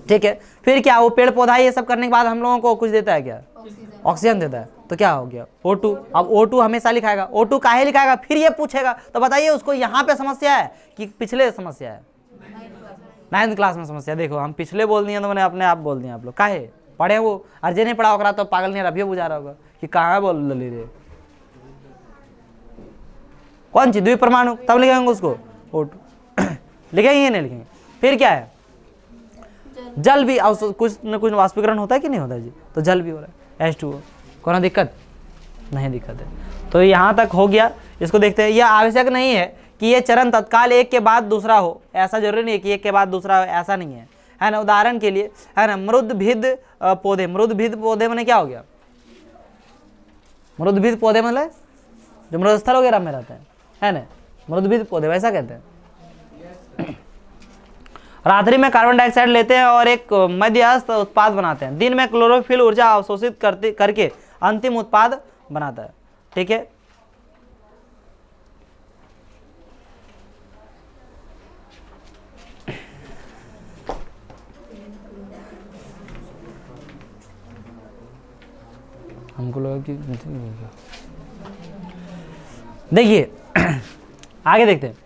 ठीक है। फिर क्या वो पेड़ पौधा ये सब करने के बाद हम लोगों को कुछ देता है क्या, ऑक्सीजन देता है, तो क्या हो गया O2। अब O2 हमेशा लिखाएगा, O2 काहे लिखाएगा, फिर ये पूछेगा तो बताइए उसको यहाँ पे समस्या है कि पिछले समस्या है, 9th क्लास में समस्या। देखो हम पिछले बोल दिए तो मैंने अपने आप बोल दिया, आप लोग काहे पढ़े वो, और जे नहीं पढ़ा होगा तो पागल नहीं अभी बुझा रहा होगा कि कहाँ बोल ले रे, कौन सी द्विपरमाणु, तब लिखेंगे उसको O2 लिखेंगे नहीं लिखेंगे। फिर क्या है, जल भी कुछ न कुछ वाष्पीकरण होता है कि नहीं होता है जी, तो जल भी हो रहा है H2O। कोई दिक्कत नहीं, दिक्कत है। तो यहाँ तक हो गया, इसको देखते हैं। यह आवश्यक नहीं है कि ये चरण तत्काल एक के बाद दूसरा हो, ऐसा जरूरी नहीं है कि एक के बाद दूसरा हो, ऐसा नहीं है ना। उदाहरण के लिए है ना, मृदभिद पौधे, मृदभिद पौधे मैंने क्या हो गया, मृदभिद पौधे मतलब जो मृदस्थल वगैरह में रहते हैं, है ना, मृदभिद पौधे वैसा कहते हैं। रात्रि में कार्बन डाइऑक्साइड लेते हैं और एक मध्यस्थ उत्पाद बनाते हैं, दिन में क्लोरोफिल ऊर्जा अवशोषित करके अंतिम उत्पाद बनाता है, ठीक है। हमको लगा कि देखिए आगे देखते हैं।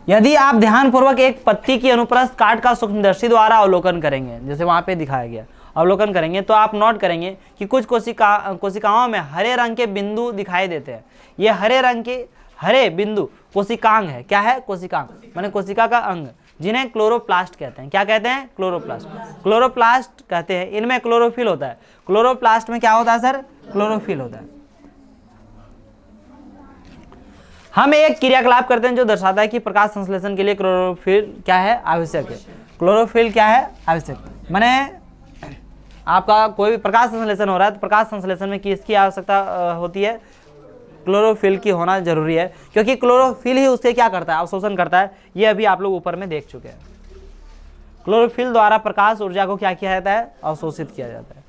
यदि आप ध्यानपूर्वक एक पत्ती की अनुप्रस्थ काट का सूक्ष्मदर्शी द्वारा अवलोकन करेंगे, जैसे वहां पे दिखाया गया, अवलोकन करेंगे तो आप नोट करेंगे कि कुछ कोशिकाओं में हरे रंग के बिंदु दिखाई देते हैं। ये हरे रंग के हरे बिंदु कोशिकांग है। क्या है, कोशिकांग माने कोशिका का अंग, जिन्हें क्लोरोप्लास्ट कहते हैं। क्या कहते हैं, क्लोरोप्लास्ट, क्लोरोप्लास्ट कहते हैं। इनमें क्लोरोफिल होता है। क्लोरोप्लास्ट में क्या होता है सर, क्लोरोफिल होता है। हम एक क्रियाकलाप करते हैं जो दर्शाता है कि प्रकाश संश्लेषण के लिए क्लोरोफिल क्या है, आवश्यक है। क्लोरोफिल क्या है, आवश्यक, माने आपका कोई भी प्रकाश संश्लेषण हो रहा है तो प्रकाश संश्लेषण में किसकी आवश्यकता होती है, क्लोरोफिल की होना जरूरी है, क्योंकि क्लोरोफिल ही उससे क्या करता है, अवशोषण करता है। ये अभी आप लोग ऊपर में देख चुके हैं। क्लोरोफिल द्वारा प्रकाश ऊर्जा को क्या किया जाता है, अवशोषित किया जाता है।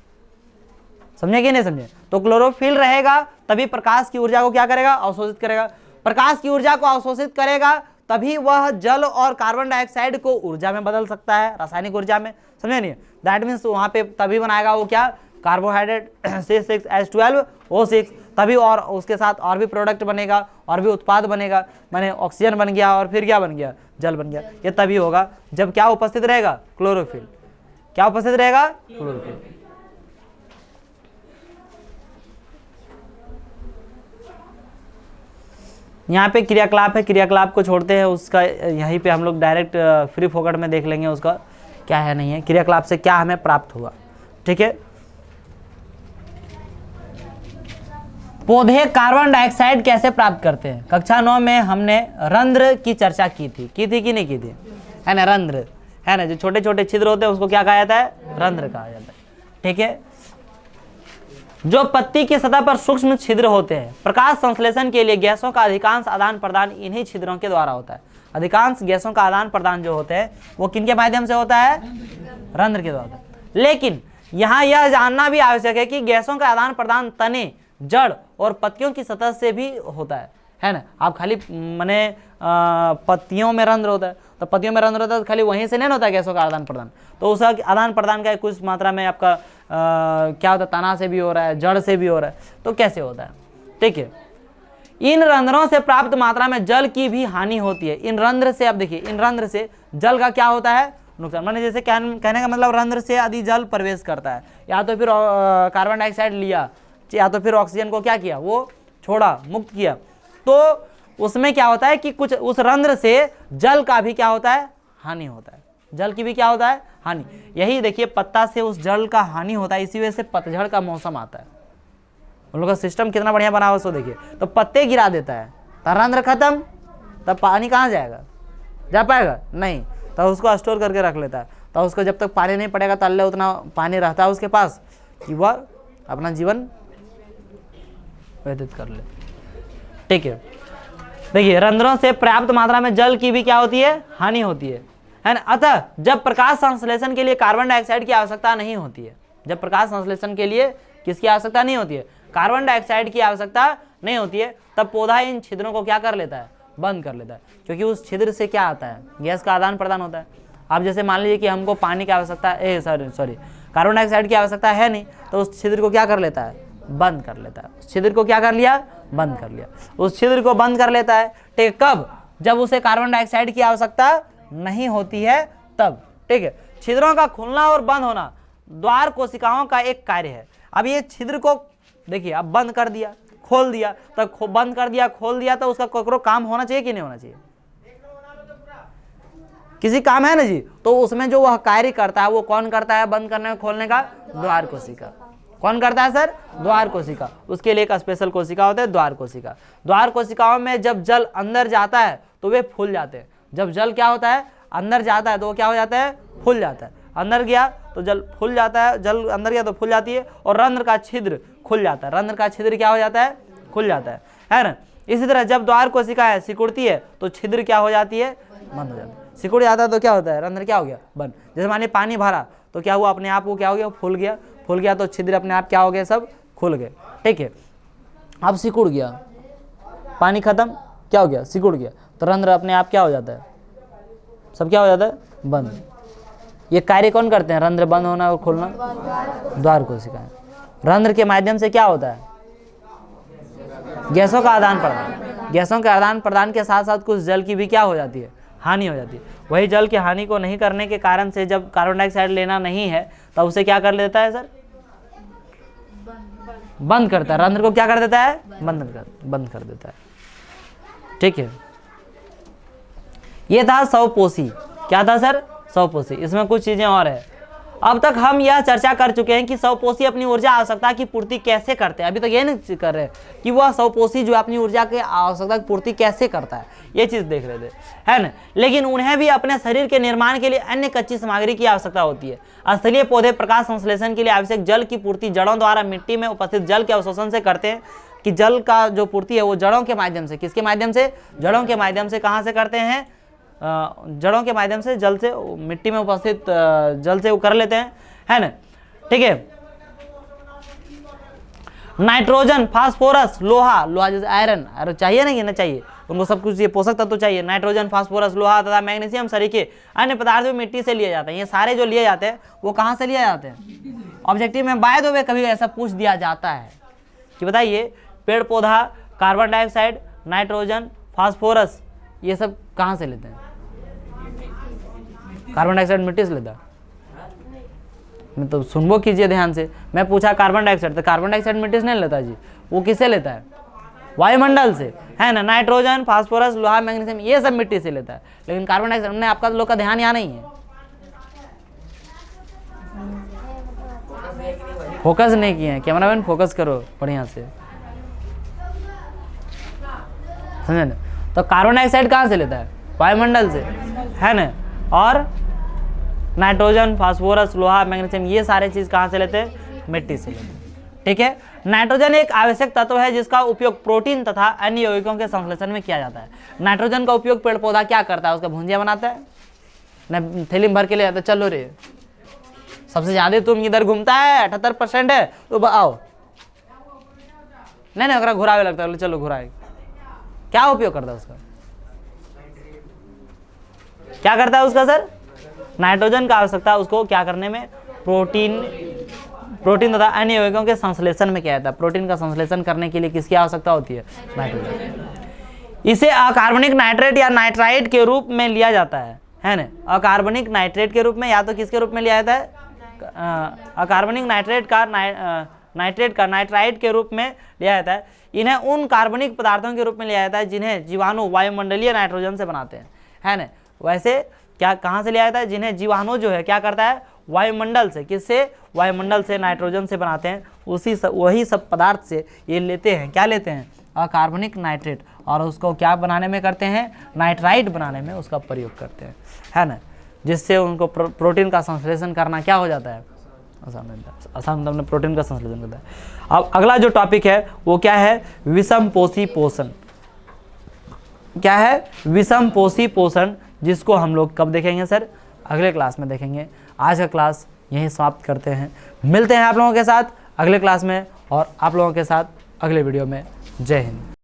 समझे कि नहीं समझे, तो क्लोरोफिल रहेगा तभी प्रकाश की ऊर्जा को क्या करेगा, अवशोषित करेगा। प्रकाश की ऊर्जा को अवशोषित करेगा तभी वह जल और कार्बन डाइऑक्साइड को ऊर्जा में बदल सकता है, रासायनिक ऊर्जा में। समझे नहीं, दैट मीन्स वहां पे तभी बनाएगा वो क्या, कार्बोहाइड्रेट C6H12O6, तभी और उसके साथ और भी प्रोडक्ट बनेगा और भी उत्पाद बनेगा, माने ऑक्सीजन बन गया और फिर क्या बन गया, जल बन गया। ये तभी होगा जब क्या उपस्थित रहेगा, क्लोरोफिल। क्या उपस्थित रहेगा, क्लोरोफिल। यहाँ पे क्रियाकलाप है, क्रियाकलाप को छोड़ते हैं, उसका यहीं पे हम लोग डायरेक्ट फ्री फोकट में देख लेंगे उसका क्या है नहीं है, क्रियाकलाप से क्या हमें प्राप्त हुआ, ठीक है। पौधे कार्बन डाइऑक्साइड कैसे प्राप्त करते हैं, कक्षा 9 में हमने रंध्र की चर्चा की थी कि नहीं की थी, है ना, रंध्र है ना, जो छोटे छोटे छिद्र होते हैं उसको क्या कहा जाता है, रंध्र कहा जाता है, ठीक है। जो पत्ती की सतह पर सूक्ष्म छिद्र होते हैं, प्रकाश संश्लेषण के लिए गैसों का अधिकांश आदान प्रदान इन्हीं छिद्रों के द्वारा होता है। अधिकांश गैसों का आदान प्रदान जो होते हैं वो किनके माध्यम से होता है, रंध्र के द्वारा। लेकिन यहाँ यह जानना भी आवश्यक है कि गैसों का आदान प्रदान तने, जड़ और पत्तियों की सतह से भी होता है ना। आप खाली माने पत्तियों में रंध्र होता है, तो पत्तियों में रंध्र होता है तो खाली वहीं से नहीं होता है गैसों का आदान प्रदान, तो उस आदान प्रदान का कुछ मात्रा में आपका क्या होता है, तना से भी हो रहा है, जड़ से भी हो रहा है, तो कैसे होता है, ठीक है। इन रंध्रों से प्राप्त मात्रा में जल की भी हानि होती है। इन रंध्र से, आप देखिए, इन रंध्र से जल का क्या होता है, नुकसान। माने जैसे कहने का मतलब रंध्र से यदि जल प्रवेश करता है, या तो फिर कार्बन डाइऑक्साइड लिया, या तो फिर ऑक्सीजन को क्या किया, वो छोड़ा, मुक्त किया, तो उसमें क्या होता है कि कुछ उस रंध्र से जल का भी क्या होता है, हानि होता है। जल की भी क्या होता है, हानि। यही देखिए पत्ता से उस जल का हानि होता है, इसी वजह से पतझड़ का मौसम आता है। उन लोगों का सिस्टम कितना बढ़िया बना हुआ, सो देखिए, तो पत्ते गिरा देता है, तो रंध्र खत्म, तब पानी कहाँ जाएगा, जा पाएगा नहीं, तब उसको स्टोर करके रख लेता है। तो उसको जब तक पानी नहीं पड़ेगा तल्ले उतना पानी रहता है उसके पास कि वह अपना जीवन व्यतीत कर ले। ठीक है, देखिए रंध्रों से पर्याप्त मात्रा में जल की भी क्या होती है, हानि होती है ना। अतः जब प्रकाश संश्लेषण के लिए कार्बन डाइऑक्साइड की आवश्यकता नहीं होती है, जब प्रकाश संश्लेषण के लिए किसकी आवश्यकता नहीं होती है, कार्बन डाइऑक्साइड की आवश्यकता नहीं होती है, तब पौधा इन छिद्रों को क्या कर लेता है, बंद कर लेता है। क्योंकि उस छिद्र से क्या आता है, गैस का आदान प्रदान होता है। आप जैसे मान लीजिए कि हमको पानी की आवश्यकता सॉरी कार्बन डाइऑक्साइड की आवश्यकता है नहीं, तो उस छिद्र को क्या कर लेता है, बंद कर लेता है। उस छिद्र को क्या कर लिया, बंद कर लिया। उस छिद्र को बंद कर लेता है, ठीक, कब, जब उसे कार्बन डाइऑक्साइड की आवश्यकता नहीं होती है तब। ठीक है, छिद्रों का खुलना और बंद होना द्वार कोशिकाओं का एक कार्य है। अब ये छिद्र को देखिए, अब बंद कर दिया, खोल दिया, तो बंद कर दिया, खोल दिया, तो उसका कोई काम होना चाहिए कि नहीं होना चाहिए, किसी काम है ना जी। तो उसमें जो वह कार्य करता है वो कौन करता है, बंद करने खोलने का, द्वार कोशिका। कौन करता है सर, द्वार कोशिका। उसके लिए एक स्पेशल कोशिका होता है द्वार कोशिका। द्वार कोशिकाओं में जब जल अंदर जाता है तो वे फूल जाते हैं। जब जल क्या होता है, अंदर जाता है तो वो क्या हो जाता है, फूल जाता है। अंदर गया तो जल फूल जाता है, जल अंदर गया तो फूल जाती है, और रंध्र का छिद्र खुल जाता है। रंध्र का छिद्र क्या हो जाता है, खुल जाता है ना। इसी तरह जब द्वार कोशिका है सिकुड़ती है तो छिद्र क्या हो जाती है, बंद हो जाती है। सिकुड़ जाता है तो क्या होता है, रंध्र क्या हो गया, बंद। जैसे मानिए पानी भरा तो क्या हुआ, अपने आप को क्या हो गया, फूल गया। फूल गया तो छिद्र अपने आप क्या हो गए, सब खुल गए। ठीक है, अब सिकुड़ गया, पानी खत्म, क्या हो गया, सिकुड़ गया, तो रंध्र अपने आप क्या हो जाता है, सब क्या हो जाता है, बंद। ये कार्य कौन करते हैं, रंध्र बंद होना और खोलना, द्वार कोशिकाएं। रंध्र के माध्यम से क्या होता है, गैसों का आदान प्रदान। गैसों के आदान प्रदान के साथ साथ कुछ जल की भी क्या हो जाती है, हानि हो जाती है। वही जल की हानि को नहीं करने के कारण से जब कार्बन डाइऑक्साइड लेना नहीं है तब उसे क्या कर लेता है सर, बंद करता है। रंध्र को क्या कर देता है, बंद कर देता है। ठीक है, ये था स्वपोषी। क्या था सर, स्वपोषी। इसमें कुछ चीजें और है। अब तक हम यह चर्चा कर चुके हैं कि स्वपोषी अपनी ऊर्जा आवश्यकता की पूर्ति कैसे करते हैं। अभी तक ये नहीं कर रहे कि वह स्वपोषी जो अपनी ऊर्जा की आवश्यकता की पूर्ति कैसे करता है, ये चीज देख रहे थे, है ना। लेकिन उन्हें भी अपने शरीर के निर्माण के लिए अन्य कच्ची सामग्री की आवश्यकता होती है। स्थलीय पौधे प्रकाश संश्लेषण के लिए आवश्यक जल की पूर्ति जड़ों द्वारा मिट्टी में उपस्थित जल के अवशोषण से करते हैं। कि जल का जो पूर्ति है वो जड़ों के माध्यम से, किसके माध्यम से, जड़ों के माध्यम से। कहाँ से करते हैं, जड़ों के माध्यम से, जल से, मिट्टी में उपस्थित जल से वो कर लेते हैं, है ना। ठीक है, नाइट्रोजन, फास्फोरस, लोहा जैसे आयरन चाहिए नहीं, ना चाहिए उनको, सब कुछ ये पोषक तत्व तो चाहिए। नाइट्रोजन, फास्फोरस, लोहा तथा मैग्नीशियम सरीखे अन्य पदार्थ भी मिट्टी से लिए जाते हैं। ये सारे जो लिए जाते हैं वो कहाँ से लिए जाते हैं, ऑब्जेक्टिव में बाय द वे कभी ऐसा पूछ दिया जाता है कि बताइए पेड़ पौधा कार्बन डाइऑक्साइड, नाइट्रोजन, फास्फोरस ये सब कहाँ से लेते हैं, कार्बन डाइऑक्साइड मिट्टी से लेता है। तो सुनबो कीजिए ध्यान से, मैं पूछा कार्बन डाइऑक्साइड, तो कार्बन डाइऑक्साइड मिट्टी से नहीं लेता जी, वो किससे लेता है, वायुमंडल से, है ना। नाइट्रोजन, फास्फोरस, लोहा, मैग्नीशियम ये सब मिट्टी से लेता है। लेकिन कार्बन डाइऑक्साइड में आपका लोग का ध्यान यहाँ नहीं है, फोकस नहीं किए हैं। कैमरामैन फोकस करो बढ़िया से, समझे ना। तो कार्बन डाइऑक्साइड कहाँ से लेता है, वायुमंडल से, है ना। और नाइट्रोजन, फास्फोरस, लोहा, मैग्नीशियम ये सारे चीज कहाँ से लेते हैं, मिट्टी से लेते हैं। ठीक है, नाइट्रोजन एक आवश्यक तत्व है जिसका उपयोग प्रोटीन तथा अन्य यौगिकों के संश्लेषण में किया जाता है। नाइट्रोजन का उपयोग पेड़ पौधा क्या करता है, उसका भुंजिया बनाता है ना, थैली में भर के ले जाता है। चलो रे, सबसे ज्यादा तुम इधर घूमता है, 78% है, तो आओ, नहीं अगर घुरावे लगता है, चलो घुराए। क्या उपयोग करता है उसका, क्या करता है उसका सर, नाइट्रोजन का आवश्यकता उसको क्या करने में, प्रोटीन तथा अन्य यौगिकों के संश्लेषण में किया जाता है। प्रोटीन का संश्लेषण करने के लिए किसकी आवश्यकता होती है, नाइट्रोजन। इसे अकार्बनिक नाइट्रेट या नाइट्राइट के रूप में लिया जाता है ना। अकार्बनिक नाइट्रेट के रूप में, या तो किसके रूप में लिया जाता है, अकार्बनिक नाइट्रेट का नाइट्राइट के रूप में लिया जाता है। इन्हें उन कार्बनिक पदार्थों के रूप में लिया जाता है जिन्हें जीवाणु वायुमंडलीय नाइट्रोजन से बनाते हैं, है ना। वैसे क्या कहाँ से लिया जाता है, जिन्हें जीवाणु जो है क्या करता है, वायुमंडल से, किससे, वायुमंडल से नाइट्रोजन से बनाते हैं। वही सब पदार्थ से ये लेते हैं, क्या लेते हैं, अकार्बनिक नाइट्रेट, और उसको क्या बनाने में करते हैं, नाइट्राइट बनाने में उसका प्रयोग करते हैं, है ना, जिससे उनको प्रोटीन का संश्लेषण करना क्या हो जाता है, आसान में प्रोटीन का संश्लेषण करता है। अब अगला जो टॉपिक है वो क्या है, विषमपोषी पोषण। क्या है, विषमपोषी पोषण, जिसको हम लोग कब देखेंगे सर, अगले क्लास में देखेंगे। आज का क्लास यहीं समाप्त करते हैं, मिलते हैं आप लोगों के साथ अगले क्लास में और आप लोगों के साथ अगले वीडियो में। जय हिंद।